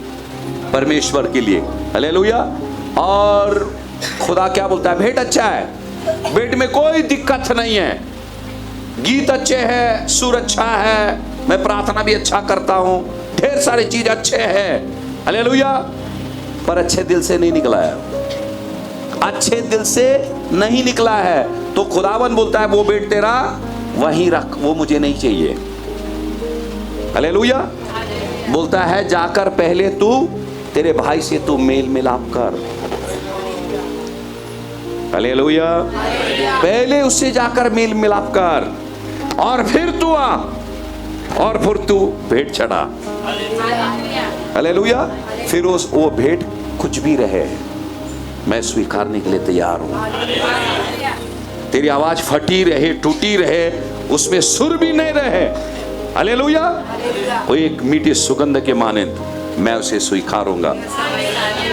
Speaker 1: परमेश्वर के लिए। हालेलुया। और खुदा क्या बोलता है? भेंट अच्छा है, भेंट में कोई दिक्कत नहीं है, गीत अच्छे हैं, सुर अच्छा है, मैं प्रार्थना भी अच्छा करता हूं, ढेर सारी चीज अच्छे हैं। हालेलुया। पर अच्छे दिल से नहीं निकला है, अच्छे दिल से नहीं निकला है, तो खुदावन बोलता है वो भेंट तेरा वहीं रख, वो मुझे नहीं चाहिए। हालेलुया। बोलता है जाकर पहले तू तेरे भाई से तू मेल मिलाप कर। हालेलुया। पहले उससे जाकर मेल मिलाप कर, और फिर तू आ, और फिर तू भेंट चढ़ा। हालेलुया। फिर वो भेंट कुछ भी रहे, मैं स्वीकारने के लिए तैयार हूं। तेरी आवाज फटी रहे, टूटी रहे, उसमें सुर भी नहीं रहे, हालेलुया, वो एक मीठी सुगंध के मानंद, मैं उसे स्वीकारूंगा।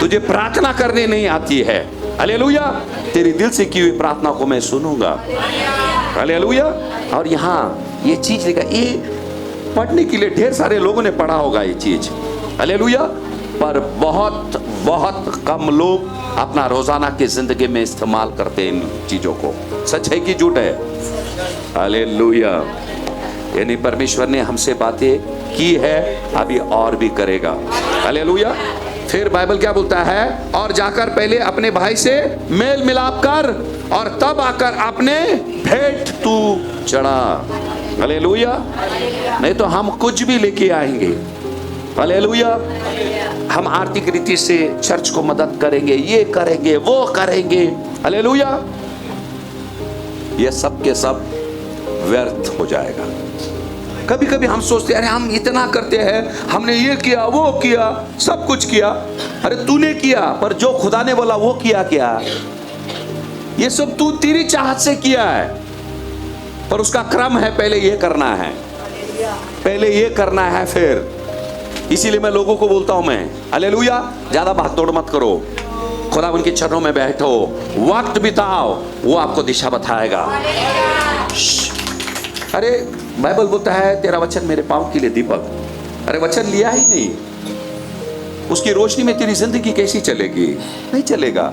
Speaker 1: तुझे प्रार्थना करने नहीं आती है, हालेलुया, तेरी दिल से की हुई प्रार्थना को मैं सुनूंगा, हालेलुया। और यहाँ ये चीज लिखा, ये पढ़ने के लिए ढेर सारे लोगों ने पढ़ा होगा ये चीज, हालेलुया, पर बहुत बहुत कम लोग अपना रोजाना की जिंदगी में इस्तेमाल करते हैं इन चीजों को। सच है कि झूठ है? हालेलुया। यानी परमेश्वर ने हमसे बातें की है, अभी और भी करेगा, हालेलुया। फिर बाइबल क्या बोलता है? और जाकर पहले अपने भाई से मेल मिलाप कर और तब आकर अपने भेंट तू चढ़ा, हालेलुया। नहीं तो हम कुछ भी लेके आएंगे, हालेलुया। हम आर्थिक रीति से चर्च को मदद करेंगे, ये करेंगे, वो करेंगे, हालेलुया, ये सब के सब व्यर्थ हो जाएगा। कभी कभी हम सोचते हैं अरे हम इतना करते हैं, हमने ये किया वो किया, सब कुछ किया। अरे तूने किया, पर जो खुदा ने बोला वो किया क्या? ये सब तू तेरी चाहत से किया है, पर उसका क्रम है, पहले ये करना है, पहले ये करना है फिर। इसीलिए मैं लोगों को बोलता हूं, मैं हालेलुया, ज्यादा भागदौड़ मत करो, खुदा उनके चरणों में बैठो, वक्त बिताओ, वो आपको दिशा बताएगा। अरे बाइबल बोलता है तेरा वचन मेरे पांव के लिए दीपक। अरे वचन लिया ही नहीं, उसकी रोशनी में तेरी जिंदगी कैसी चलेगी? नहीं चलेगा,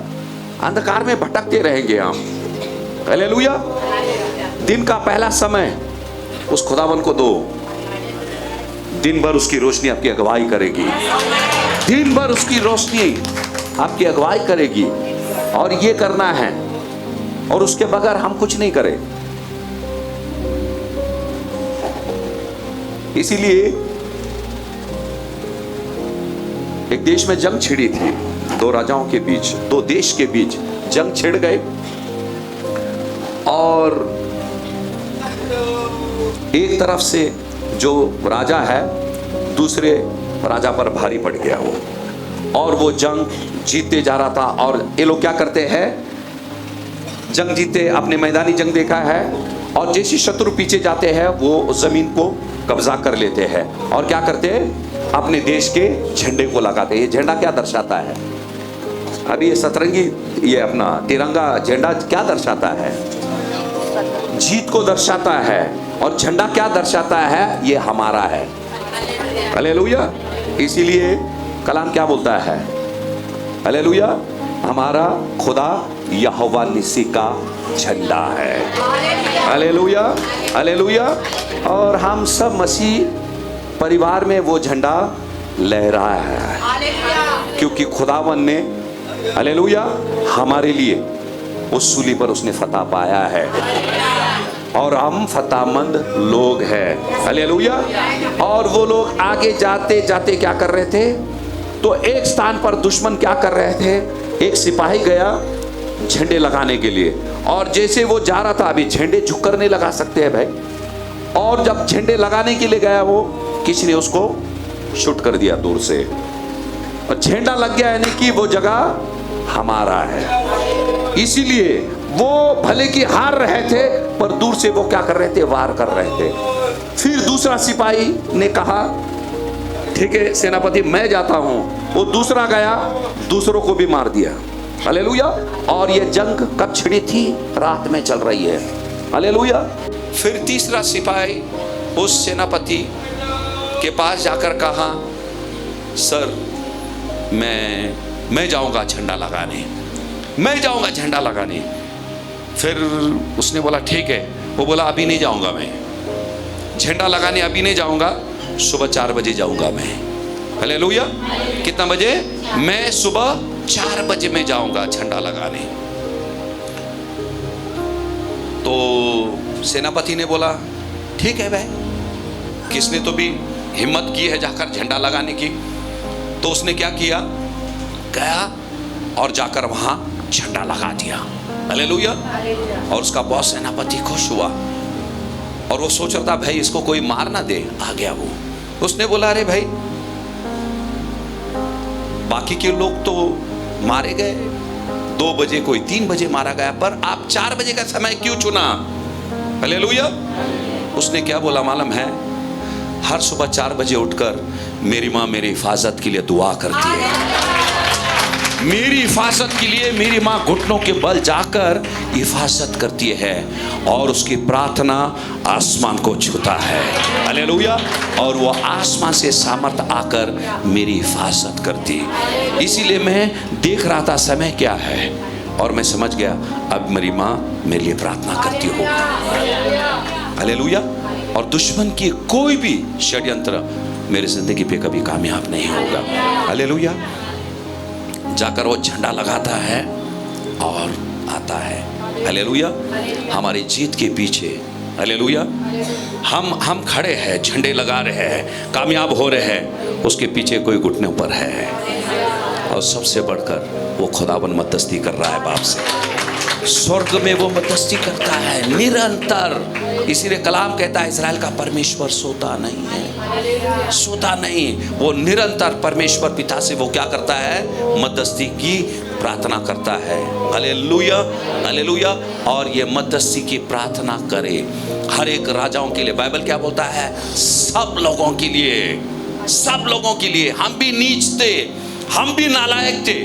Speaker 1: अंधकार में भटकते रहेंगे हम। हालेलुया। दिन का पहला समय उस खुदावन को दो, दिन भर उसकी रोशनी आपकी अगुवाई करेगी, दिन भर उसकी रोशनी आपकी अगुवाई करेगी। और ये करना है, और उसके बगैर हम कुछ नहीं करें। इसीलिए एक देश में जंग छिड़ी थी, दो राजाओं के बीच, दो देश के बीच जंग छिड़ गए, और एक तरफ से जो राजा है दूसरे राजा पर भारी पड़ गया वो, और वो जंग जीतते जा रहा था। और ये लोग क्या करते हैं, जंग जीते, अपने मैदानी जंग देखा है, और जैसे शत्रु पीछे जाते हैं वो जमीन को कब्जा कर लेते हैं, और क्या करते हैं, अपने देश के झंडे को लगाते हैं। ये झंडा क्या दर्शाता है? अभी ये सतरंगी, ये अपना तिरंगा झंडा क्या दर्शाता है? जीत को दर्शाता है। और झंडा क्या दर्शाता है? ये हमारा है। हालेलुया। इसीलिए कलाम क्या बोलता है? हालेलुया, हमारा खुदा यहोवा निसी का झंडा है। Hallelujah, hallelujah. और हम सब मसीह परिवार में वो झंडा लहरा है, क्योंकि खुदावन ने, हालेलुया, हमारे लिए उस सूली पर उसने फतह पाया है, और हम फतामंद लोग हैं। हालेलुया। और वो लोग आगे जाते जाते क्या कर रहे थे, तो एक स्थान पर दुश्मन क्या कर रहे थे, एक सिपाही गया झंडे लगाने के लिए, और जैसे वो जा रहा था, अभी झंडे झुककर नहीं लगा सकते हैं भाई, और जब झंडे लगाने के लिए गया वो, किसी ने उसको शूट कर दिया दूर से, और झंडा लग गया, यानी कि वो जगह हमारा है। इसीलिए वो भले की हार रहे थे, पर दूर से वो क्या कर रहे थे, वार कर रहे थे। फिर दूसरा सिपाही ने कहा ठीक है सेनापति मैं जाता हूं, वो दूसरा गया, दूसरों को भी मार दिया। हालेलुया। और ये जंग कब छिड़ी थी? रात में चल रही है। हालेलुया। फिर तीसरा सिपाही उस सेनापति के पास जाकर कहा सर मैं जाऊंगा झंडा लगाने, मैं जाऊंगा झंडा लगाने। फिर उसने बोला ठीक है। वो बोला अभी नहीं जाऊंगा, मैं झंडा लगाने अभी नहीं जाऊंगा, सुबह 4 बजे जाऊंगा मैं। हालेलुया। कितना बजे? मैं सुबह 4 बजे में जाऊंगा झंडा लगाने। तो सेनापति ने बोला ठीक है भाई, किसने तो भी हिम्मत की है जाकर झंडा लगाने की। तो उसने क्या किया, गया और जाकर वहां झंडा लगा दिया। हालेलुया। और उसका बॉस सेनापति खुश हुआ, और वो सोच रहा था भाई इसको कोई मार ना दे। आ गया वो, उसने बोला अरे भाई बाकी के लोग तो मारे गए, 2 बजे कोई 3 बजे मारा गया, पर आप 4 बजे का समय क्यों चुना? हालेलुया। उसने क्या बोला मालूम है? हर सुबह 4 बजे उठकर मेरी माँ मेरी हिफाजत के लिए दुआ करती है, मेरी हिफाजत के लिए मेरी माँ घुटनों के बल जाकर हिफाजत करती है, और उसकी प्रार्थना आसमान को छूता है। हालेलुया। और वो आसमान से सामर्थ आकर मेरी हिफाजत करती। इसीलिए मैं देख रहा था समय क्या है, और मैं समझ गया अब मेरी माँ मेरे लिए प्रार्थना करती होगी। हालेलुया। और दुश्मन की कोई भी षड्यंत्र मेरी जिंदगी पे कभी कामयाब नहीं होगा। हालेलुया। जाकर वो झंडा लगाता है और आता है। हालेलुया। हमारी जीत के पीछे, हालेलुया, हम खड़े हैं, झंडे लगा रहे हैं, कामयाब हो रहे हैं, उसके पीछे कोई घुटनों पर है, और सबसे बढ़कर वो खुदावन मध्यस्थी कर रहा है बाप से। स्वर्ग में वो मध्यस्थी करता है निरंतर। इसीलिए कलाम कहता है इस्राएल का परमेश्वर सोता नहीं है, सोता नहीं। वो निरंतर परमेश्वर पिता से वो क्या करता है, मध्यस्थी की प्रार्थना करता है। Hallelujah, hallelujah. और ये मध्यस्थी की प्रार्थना करे हर एक राजाओं के लिए। बाइबल क्या बोलता है, सब लोगों के लिए, सब लोगों के लिए। हम भी नीच थे, हम भी नालायक थे,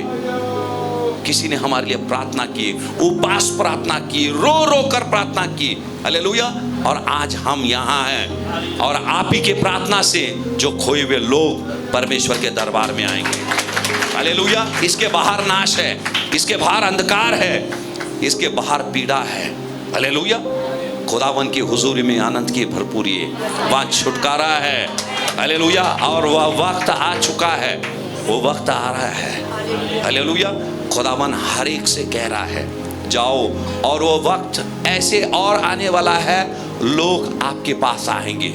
Speaker 1: किसी ने हमारे लिए प्रार्थना की, उपवास प्रार्थना की, रो रो कर प्रार्थना की। हालेलुया। और आज हम यहाँ हैं और आप ही के प्रार्थना से जो खोए हुए लोग परमेश्वर के दरबार में आएंगे। हालेलुया। इसके बाहर नाश है, इसके बाहर अंधकार है, इसके बाहर पीड़ा है। हालेलुया। खुदावन की हुजूरी में आनंद की भरपूरी है, वहाँ छुटकारा है। हालेलुया। और वह वक्त आ चुका है, वो वक्त आ रहा है। हालेलुया। खुदावन हर एक से कह रहा है जाओ, और वो वक्त ऐसे और आने वाला है, लोग आपके पास आएंगे,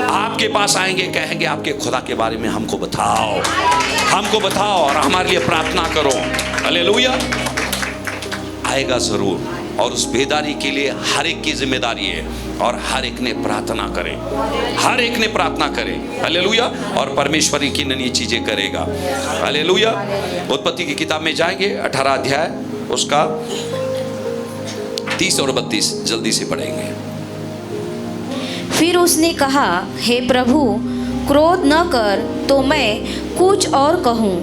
Speaker 1: आपके पास आएंगे, कहेंगे आपके खुदा के बारे में हमको बताओ, हमको बताओ और हमारे लिए प्रार्थना करो। हालेलुया। आएगा जरूर, और उस बेदारी के लिए हर एक की जिम्मेदारी है, और हर एक ने प्रार्थना करे, हर एक ने प्रार्थना करे। हालेलुया। और परमेश्वरी की नई चीजें करेगा। हालेलुया। उत्पत्ति की किताब में जाएंगे 18 अध्याय, उसका 30 और 32 जल्दी से पढ़ेंगे।
Speaker 2: फिर उसने कहा, हे प्रभु, क्रोध न कर तो मैं कुछ और कहूँ,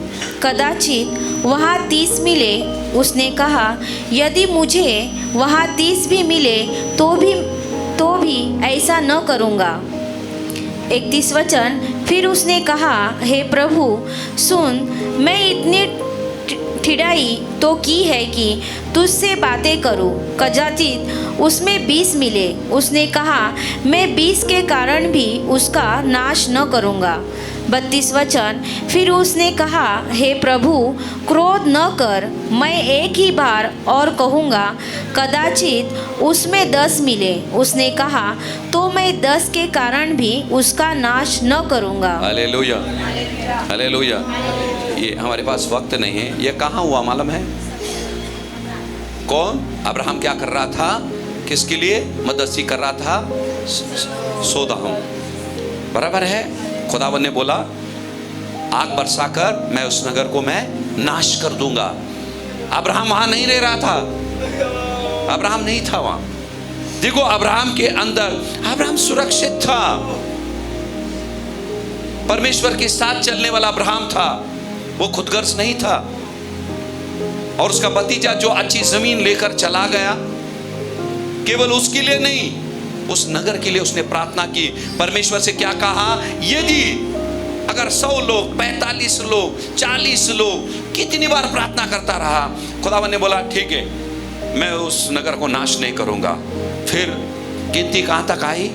Speaker 2: कदाचित वहाँ 30 मिले। उसने कहा, यदि मुझे वहाँ 30 भी मिले तो भी ऐसा न करूँगा। 31 वचन। फिर उसने कहा, हे प्रभु सुन, मैं इतनी ठिड़ाई तो की है कि तुझसे बातें करूं, कदाचित उसमें 20 मिले। उसने कहा, मैं 20 के कारण भी उसका नाश न करूंगा। 32 वचन। फिर उसने कहा, हे प्रभु क्रोध न कर, मैं एक ही बार और कहूँगा, कदाचित उसमें 10 मिले। उसने कहा, तो मैं 10 के कारण भी उसका नाश न करूँगा।
Speaker 1: Hallelujah, hallelujah. ये हमारे पास वक्त नहीं है। ये कहाँ हुआ मालूम है? कौन? अब्राहम क्या कर रहा था? किसके लिए मददसी कर रहा था? सोदोम। बराबर है। खुदावन ने बोला, आग बरसाकर मैं उस नगर को मैं नाश कर दूंगा। अब्राहम वहां नहीं रह रहा था, अब्राहम नहीं था वहां। देखो अब्राहम के अंदर, अब्राहम सुरक्षित था, परमेश्वर के साथ चलने वाला अब्राहम था, वो खुदगर्ज नहीं था। और उसका भतीजा जो अच्छी जमीन लेकर चला गया, केवल उसके लिए नहीं, उस नगर के लिए उसने प्रार्थना की। परमेश्वर से क्या कहा? यदि अगर 100 लोग, 45 लोग, 40 लोग, कितनी बार प्रार्थना करता रहा, खुदावन ने बोला ठीक है, मैं उस नगर को नाश नहीं करूंगा। फिर गिनती कहां तक आई?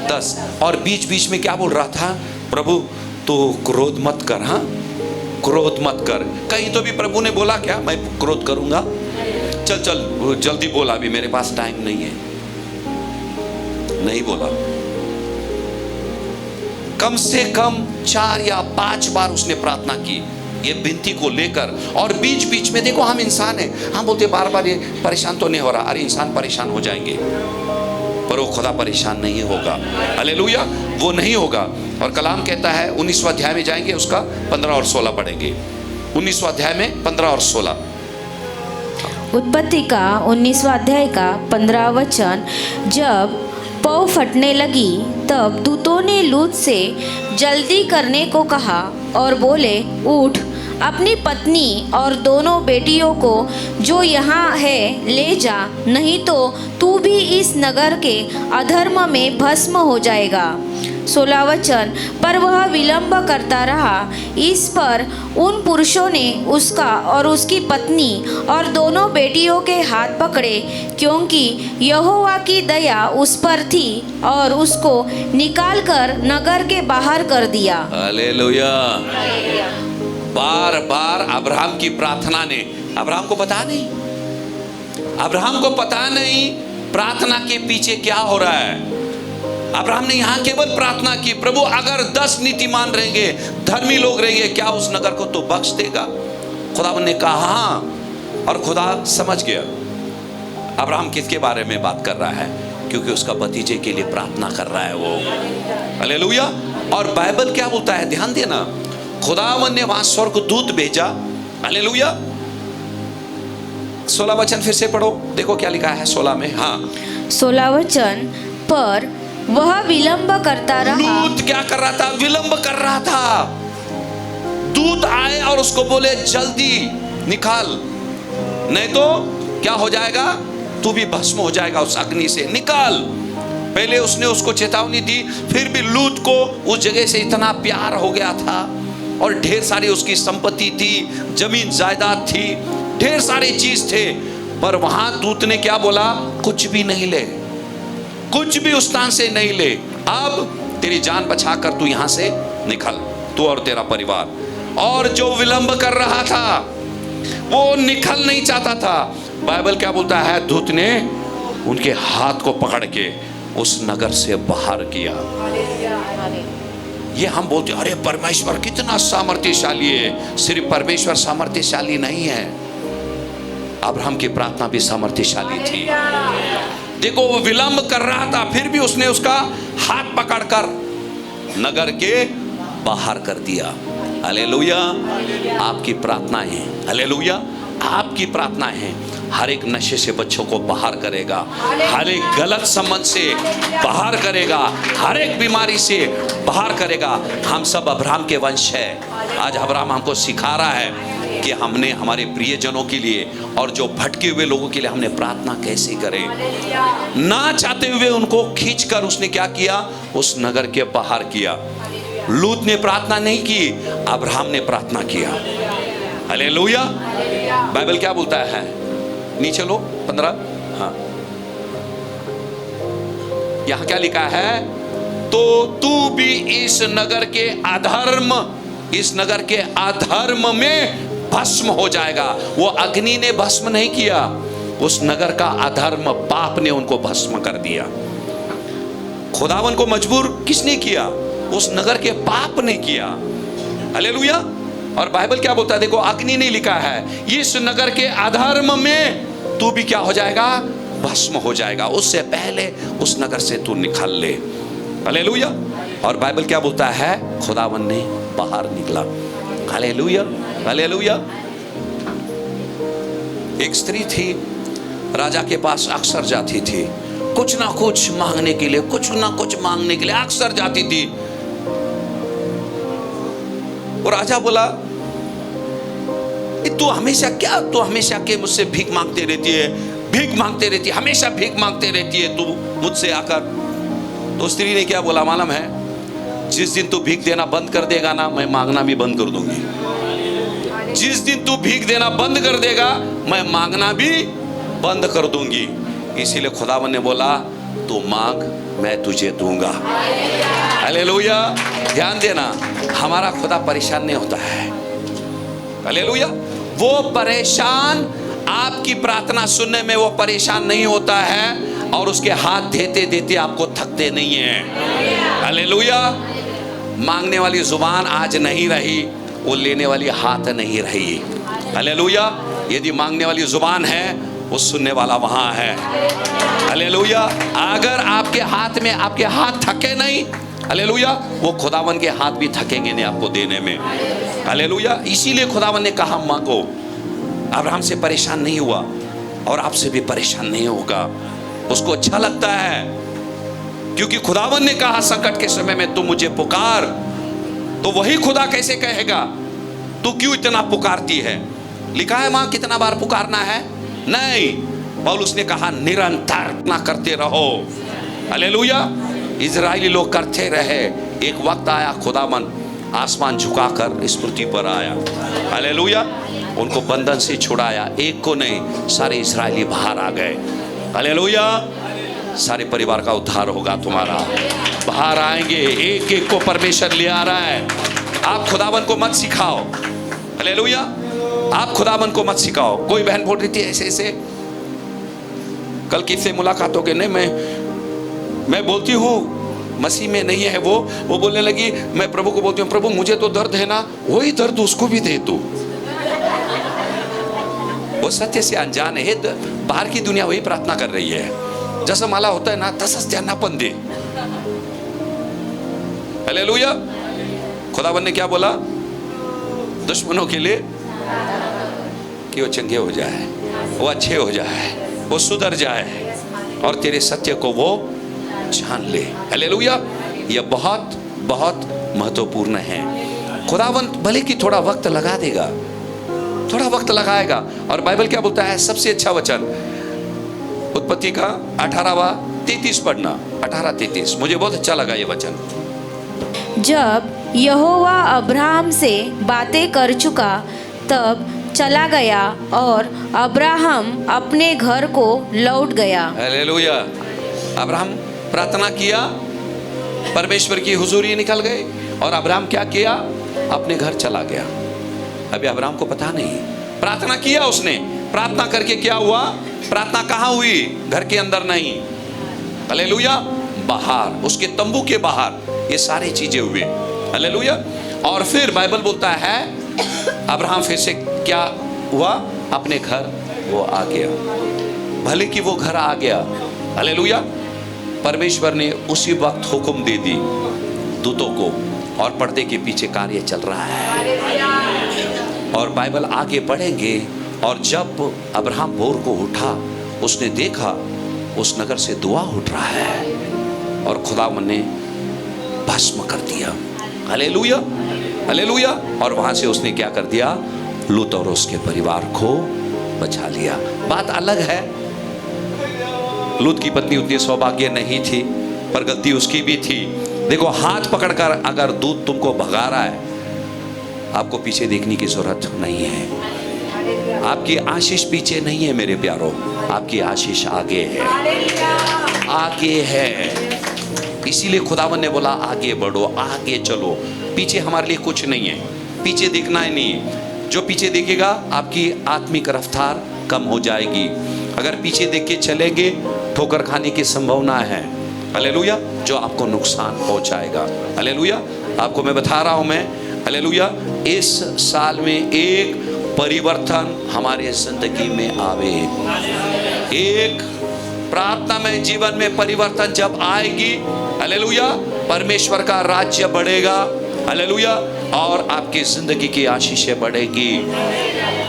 Speaker 1: 10। और बीच बीच में क्या बोल रहा था? प्रभु तो क्रोध मत कर, हाँ क्रोध मत कर। कहीं तो भी प्रभु ने बोला क्या मैं क्रोध करूंगा? चल चल जल्दी बोला, अभी मेरे पास टाइम नहीं है। नहीं बोला। कम से कम 4 या 5 बार उसने प्रार्थना की ये विनती को लेकर। और बीच बीच में देखो, हम इंसान हैं, हम बोलते बार बार ये परेशान तो नहीं हो रहा। अरे इंसान परेशान हो जाएंगे, पर वो खुदा परेशान नहीं होगा। हालेलुया, वो नहीं होगा। और कलाम कहता है 19वां अध्याय में जाएंगे, उसका 15 और 16 पढ़ेंगे। 19वां अध्याय में 15 और 16।
Speaker 2: उत्पत्ति का 19वां अध्याय का 15 वचन। जब पौ फटने लगी तब दूतों ने लूत से जल्दी करने को कहा और बोले, उठ, अपनी पत्नी और दोनों बेटियों को जो यहाँ है ले जा, नहीं तो तू भी इस नगर के अधर्म में भस्म हो जाएगा। 16 वचन। पर वह विलंब करता रहा। इस पर उन पुरुषों ने उसका और उसकी पत्नी और दोनों बेटियों के हाथ पकड़े, क्योंकि यहोवा की दया उस पर थी, और उसको निकालकर नगर के बाहर कर दिया।
Speaker 1: हालेलुया। बार बार अब्राहम की प्रार्थना ने, अब्राहम को पता नहीं, अब्राहम को पता नहीं प्रार्थना के पीछे क्या हो रहा है। अब्राहम ने यहां केवल प्रार्थना की, प्रभु अगर 10 नीतिमान रहेंगे, धर्मी लोग रहेंगे, क्या उस नगर को तो बख्श देगा? खुदावन ने कहा हाँ, और खुदा समझ गया। अब्राहम किसके बारे में बात कर रहा है? क्योंकि उसका भतीजे के लिए प्रार्थना कर रहा है वो। हालेलुया। और बाइबल क्या बोलता है, ध्यान देना, खुदावन ने वहां स्वर्गदूत भेजा। हालेलुया। 16 वचन फिर से पढ़ो, देखो क्या लिखा है 16 में। हाँ,
Speaker 2: 16 वचन, पर वह विलंब करता रहा।
Speaker 1: लूत क्या कर रहा था? विलंब कर रहा था। दूत आए और उसको बोले जल्दी निकाल, नहीं तो क्या हो जाएगा, तू भी भस्म हो जाएगा उस अग्नि से, निकाल। पहले उसने उसको चेतावनी दी, फिर भी लूत को उस जगह से इतना प्यार हो गया था और ढेर सारी उसकी संपत्ति थी, जमीन जायदाद थी, ढेर सारे चीज थे, पर वहां दूत ने क्या बोला, कुछ भी नहीं ले, कुछ भी उस स्थान से नहीं ले, अब तेरी जान बचाकर तू यहां से निकल, तू और तेरा परिवार। और जो विलंब कर रहा था वो निकल नहीं चाहता था, बाइबल क्या बोलता है, दूत ने उनके हाथ को पकड़ के उस नगर से बाहर किया। ये हम बोलते अरे परमेश्वर कितना सामर्थ्यशाली है, सिर्फ परमेश्वर सामर्थ्यशाली नहीं है, अब्राहम की प्रार्थना भी सामर्थ्यशाली थी। देखो वो विलंब कर रहा था, फिर भी उसने उसका हाथ पकड़कर नगर के बाहर कर दिया। हालेलुया। आपकी प्रार्थनाएं, हालेलुया, आपकी प्रार्थनाएं हर एक नशे से बच्चों को बाहर करेगा, हर एक गलत संबंध से बाहर करेगा, हर एक बीमारी से बाहर करेगा। हम सब अब्राहम के वंश है। आज अब्राहम हमको सिखा रहा है कि हमने हमारे प्रियजनों के लिए और जो भटके हुए लोगों के लिए हमने प्रार्थना कैसे करें। ना चाहते हुए उनको खींचकर उसने क्या किया, उस नगर के बाहर किया। लूत ने प्रार्थना नहीं की, अब्राहम ने प्रार्थना किया। हालेलुया। बाइबल क्या बोलता है, नीचे लो 15। हाँ, यहां क्या लिखा है, तो तू भी इस नगर के अधर्म, इस नगर के अधर्म में भस्म हो जाएगा। वो अग्नि ने भस्म नहीं किया, उस नगर का अधर्म पाप ने उनको भस्म कर दिया। खुदावन को मजबूर किसने किया, उस नगर के पाप ने किया। हालेलुया। और बाइबल क्या बोलता है, देखो अग्नि नहीं लिखा है, इस नगर के अधर्म में तू भी क्या हो जाएगा, भस्म हो जाएगा, उससे पहले उस नगर से तू निकल ले। हालेलुया। और बाइबल क्या बोलता है, खुदावन ने बाहर निकला। Hallelujah, hallelujah. एक स्त्री थी, राजा के पास अक्सर जाती थी, कुछ ना कुछ मांगने के लिए, कुछ ना कुछ मांगने के लिए अक्सर जाती थी। और राजा बोला, तू हमेशा के मुझसे भीख मांगते रहती है, भीख मांगते रहती है, हमेशा भीख मांगते रहती है तू मुझसे आकर। तो स्त्री ने क्या बोला मालूम है, जिस दिन तू भीख देना बंद कर देगा ना, मैं मांगना भी बंद कर दूंगी। जिस दिन तू भीख देना बंद कर देगा, मैं मांगना भी बंद कर दूंगी। इसीलिए खुदावन ने बोला, तू मांग, मैं तुझे दूंगा। हालेलुया। ध्यान देना, हमारा खुदा परेशान नहीं होता है। हालेलुया। वो परेशान, आपकी प्रार्थना सुनने में वो परेशान नहीं होता है, और उसके हाथ देते देते आपको थकते नहीं है। हालेलुया। मांगने वाली जुबान आज नहीं रही, वो लेने वाली हाथ नहीं रही। हालेलुया। यदि मांगने वाली जुबान है, वो सुनने वाला वहां है। हालेलुया। अगर आपके हाथ में, आपके हाथ थके नहीं, हालेलुया, वो खुदावन के हाथ भी थकेंगे नहीं आपको देने में। हालेलुया। इसीलिए खुदावन ने कहा मांगो। अब्राहम से परेशान नहीं हुआ और आपसे भी परेशान नहीं होगा। उसको अच्छा लगता है, क्योंकि खुदावन ने कहा संकट के समय में तू मुझे पुकार। तो वही खुदा कैसे कहेगा तू क्यों इतना पुकारती है। लिखा है वहां कितना बार पुकारना है, नहीं, पौलुस ने कहा निरंतर ना करते रहो। हालेलुया। इजरायली लोग करते रहे, एक वक्त आया खुदावन आसमान झुकाकर इस पृथ्वी पर आया। हालेलुया। उनको बंधन से छुड़ाया, एक को नहीं, सारे इजरायली बाहर आ गए। हालेलुया। सारे परिवार का उद्धार होगा तुम्हारा, बाहर आएंगे, एक एक को परमेश्वर ले आ रहा है। आप खुदावन को मत सिखाओ। हालेलुया। आप खुदावन को मत सिखाओ। कोई बहन बोल रही थी ऐसे ऐसे, कल किससे मुलाकात हो गई, नहीं मैं बोलती हूँ मसीह में नहीं है वो बोलने लगी, मैं प्रभु को बोलती हूँ, प्रभु मुझे तो दर्द है ना, वही दर्द उसको भी दे तू। वो सत्य से अनजान है, बाहर की दुनिया वही प्रार्थना कर रही है। जसं मला होतंय ना तसंच त्यांना पण दे। हालेलुया। खुदावन ने क्या बोला? दुश्मनों के लिए कि वो चंगे हो जाए, वो अच्छे हो जाए, वो सुधर जाए और तेरे सत्य को वो जान ले। हालेलुया। यह बहुत बहुत महत्वपूर्ण है। खुदावन भले कि थोड़ा वक्त लगा देगा, थोड़ा वक्त लगाएगा। और बाइबल क्या बोलता है? सबसे अच्छा वचन उत्पत्ति का 18:33 पढ़ना, 18:33। मुझे बहुत अच्छा लगा ये वचन।
Speaker 2: जब यहोवा अब्राहम से बातें कर चुका तब चला गया और अब्राहम अपने घर को लौट गया।
Speaker 1: हालेलुया। अब्राहम प्रार्थना किया, परमेश्वर की हुजूरी निकल गए और अब्राहम क्या किया? अपने घर चला गया। अभी अब्राहम को पता नहीं, प्रार्थना किया उसने। प्रार्थना करके क्या हुआ? प्रार्थना कहाँ हुई? घर के अंदर नहीं, हालेलुया, बाहर, उसके तंबू के बाहर ये सारी चीजें हुई। हालेलुया। और फिर बाइबल बोलता है अब्राहम फिर से क्या हुआ? अपने घर वो आ गया। भले कि वो घर आ गया, हालेलुया, परमेश्वर ने उसी वक्त हुक्म दे दी दूतों को और पर्दे के पीछे कार्य चल रहा है। और बाइबल आगे पढ़ेंगे। और जब अब्राहम भोर को उठा, उसने देखा उस नगर से धुआं उठ रहा है और खुदावन ने भस्म कर दिया। Hallelujah, hallelujah. और वहां से उसने क्या कर दिया? लूत और उसके परिवार को बचा लिया। बात अलग है, लूत की पत्नी उतनी सौभाग्य नहीं थी, पर गलती उसकी भी थी। देखो, हाथ पकड़कर अगर दूत तुमको भगा रहा है, आपको पीछे देखने की जरूरत नहीं है। आपकी आशीष पीछे नहीं है मेरे प्यारों, आपकी आशीष आगे है, आगे है। इसीलिए खुदावन ने बोला आगे बढ़ो, आगे चलो। पीछे हमारे लिए कुछ नहीं है, पीछे देखना ही नहीं है। जो पीछे देखेगा आपकी आत्मिक रफ्तार कम हो जाएगी। अगर पीछे देख के चलेंगे, ठोकर खाने की संभावना है, हालेलुया, जो आपको नुकसान पहुंचाएगा। हालेलुया। आपको मैं बता रहा हूं मैं, हालेलुया, इस साल में एक परिवर्तन हमारे जिंदगी में आवे। एक प्रार्थना में जीवन में परिवर्तन जब आएगी, हालेलुया, परमेश्वर का राज्य बढ़ेगा, हालेलुया, और आपकी जिंदगी की आशीषें बढ़ेगी।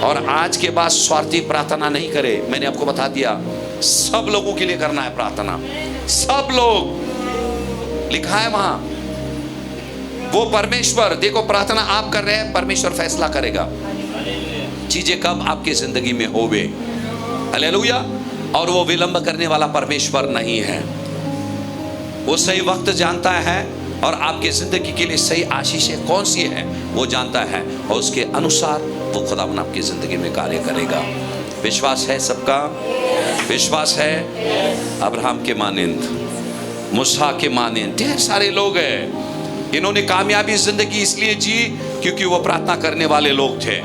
Speaker 1: और आज के बाद स्वार्थी प्रार्थना नहीं करे। मैंने आपको बता दिया, सब लोगों के लिए करना है प्रार्थना, सब लोग, लिखा है वहां। वो परमेश्वर, देखो प्रार्थना आप कर रहे हैं, परमेश्वर फैसला करेगा चीजें कब आपकी जिंदगी में होवे, हालेलुया। और वो विलंब करने वाला परमेश्वर नहीं है, वो सही वक्त जानता है और आपके जिंदगी के लिए सही आशीषें कौन सी है वो जानता है, और उसके अनुसार वो खुदावन आपकी जिंदगी में कार्य करेगा। विश्वास है सबका? विश्वास है? अब्राहम के मानिंद, मूसा के मानिंद ढेर सारे लोग हैं। इन्होंने कामयाबी जिंदगी इसलिए जी क्योंकि वो प्रार्थना करने वाले लोग थे,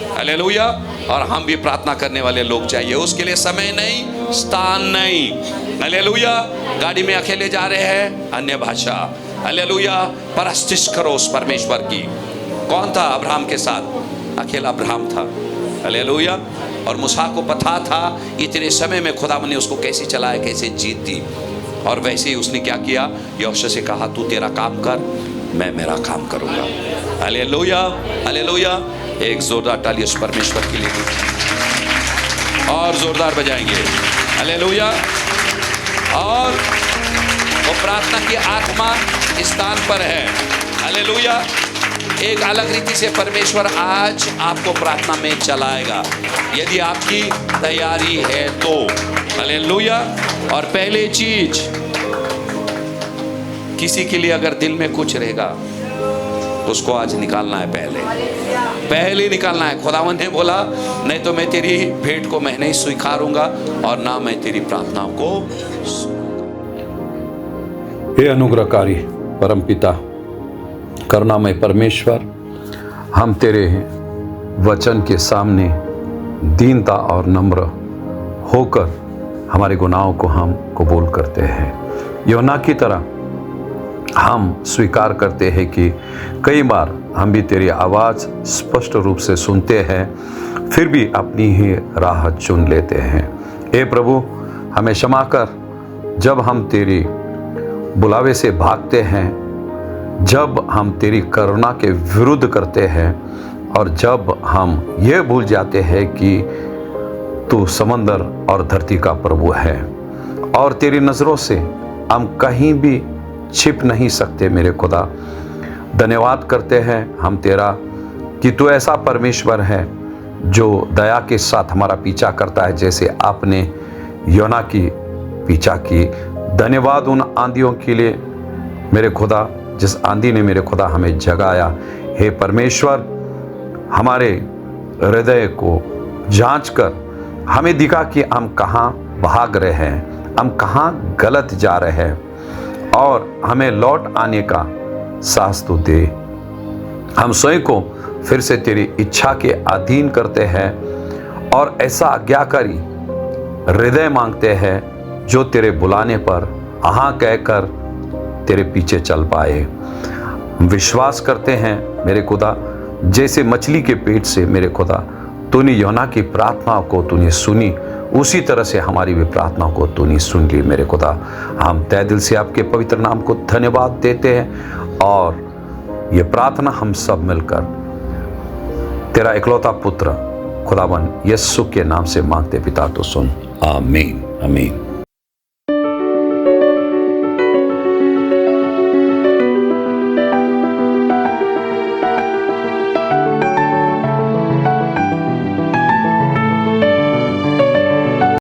Speaker 1: हालेलुया। और हम भी प्रार्थना करने वाले लोग चाहिए। उसके लिए समय नहीं, स्थान नहीं, हालेलुया। गाड़ी में अकेले जा रहे हैं, अन्य भाषा, हालेलुया, परस्तिश करो उस परमेश्वर की। कौन था अब्राहम के साथ? अकेला अब्राहम था, हालेलुया। और मूसा को पता था इतने समय में खुदावन ने उसको कैसे चलाया, कैसे जीत दी। और वैसे ही उसने क्या किया? यहोशू से कहा तू तेरा काम कर, मैं मेरा काम करूंगा। Hallelujah, hallelujah. एक जोरदार ताली उस परमेश्वर के लिए और जोरदार बजाएंगे, हालेलुया। और वो प्रार्थना की आत्मा इस स्थान पर है, हालेलुया। एक अलग रीति से परमेश्वर आज आपको प्रार्थना में चलाएगा यदि आपकी तैयारी है तो, हालेलुया। और पहले चीज, किसी के लिए अगर दिल में कुछ रहेगा उसको आज निकालना है, पहले निकालना है। खुदावन ने बोला नहीं तो मैं तेरी भेंट को मैं नहीं स्वीकारूंगा और ना मैं तेरी प्रार्थनाओं को।
Speaker 3: हे अनुग्रहकारी परमपिता, करुणामय परमेश्वर, हम तेरे वचन के सामने दीनता और नम्र होकर हमारे गुनाहों को हम कबूल करते हैं। योना की तरह हम स्वीकार करते हैं कि कई बार हम भी तेरी आवाज़ स्पष्ट रूप से सुनते हैं, फिर भी अपनी ही राह चुन लेते हैं। हे प्रभु, हमें क्षमा कर जब हम तेरी बुलावे से भागते हैं, जब हम तेरी करुणा के विरुद्ध करते हैं और जब हम ये भूल जाते हैं कि तू समंदर और धरती का प्रभु है और तेरी नज़रों से हम कहीं भी छिप नहीं सकते। मेरे खुदा, धन्यवाद करते हैं हम तेरा कि तू ऐसा परमेश्वर है जो दया के साथ हमारा पीछा करता है, जैसे आपने योना की पीछा की। धन्यवाद उन आंधियों के लिए मेरे खुदा, जिस आंधी ने मेरे खुदा हमें जगाया। हे परमेश्वर, हमारे हृदय को जांच कर हमें दिखा कि हम कहाँ भाग रहे हैं, हम कहाँ गलत जा रहे हैं और हमें लौट आने का साहस तू दे। हम स्वयं को फिर से तेरी इच्छा के अधीन करते हैं और ऐसा आज्ञाकारी हृदय मांगते हैं जो तेरे बुलाने पर हाँ कहकर तेरे पीछे चल पाए। विश्वास करते हैं मेरे खुदा, जैसे मछली के पेट से मेरे खुदा तूने योना की प्रार्थना को तूने सुनी, उसी तरह से हमारी भी प्रार्थना को तूने सुन ली। मेरे खुदा, हम तहे दिल से आपके पवित्र नाम को धन्यवाद देते हैं और ये प्रार्थना हम सब मिलकर तेरा इकलौता पुत्र खुदावन यीशु के नाम से मांगते पिता, तो सुन। आमीन आमीन।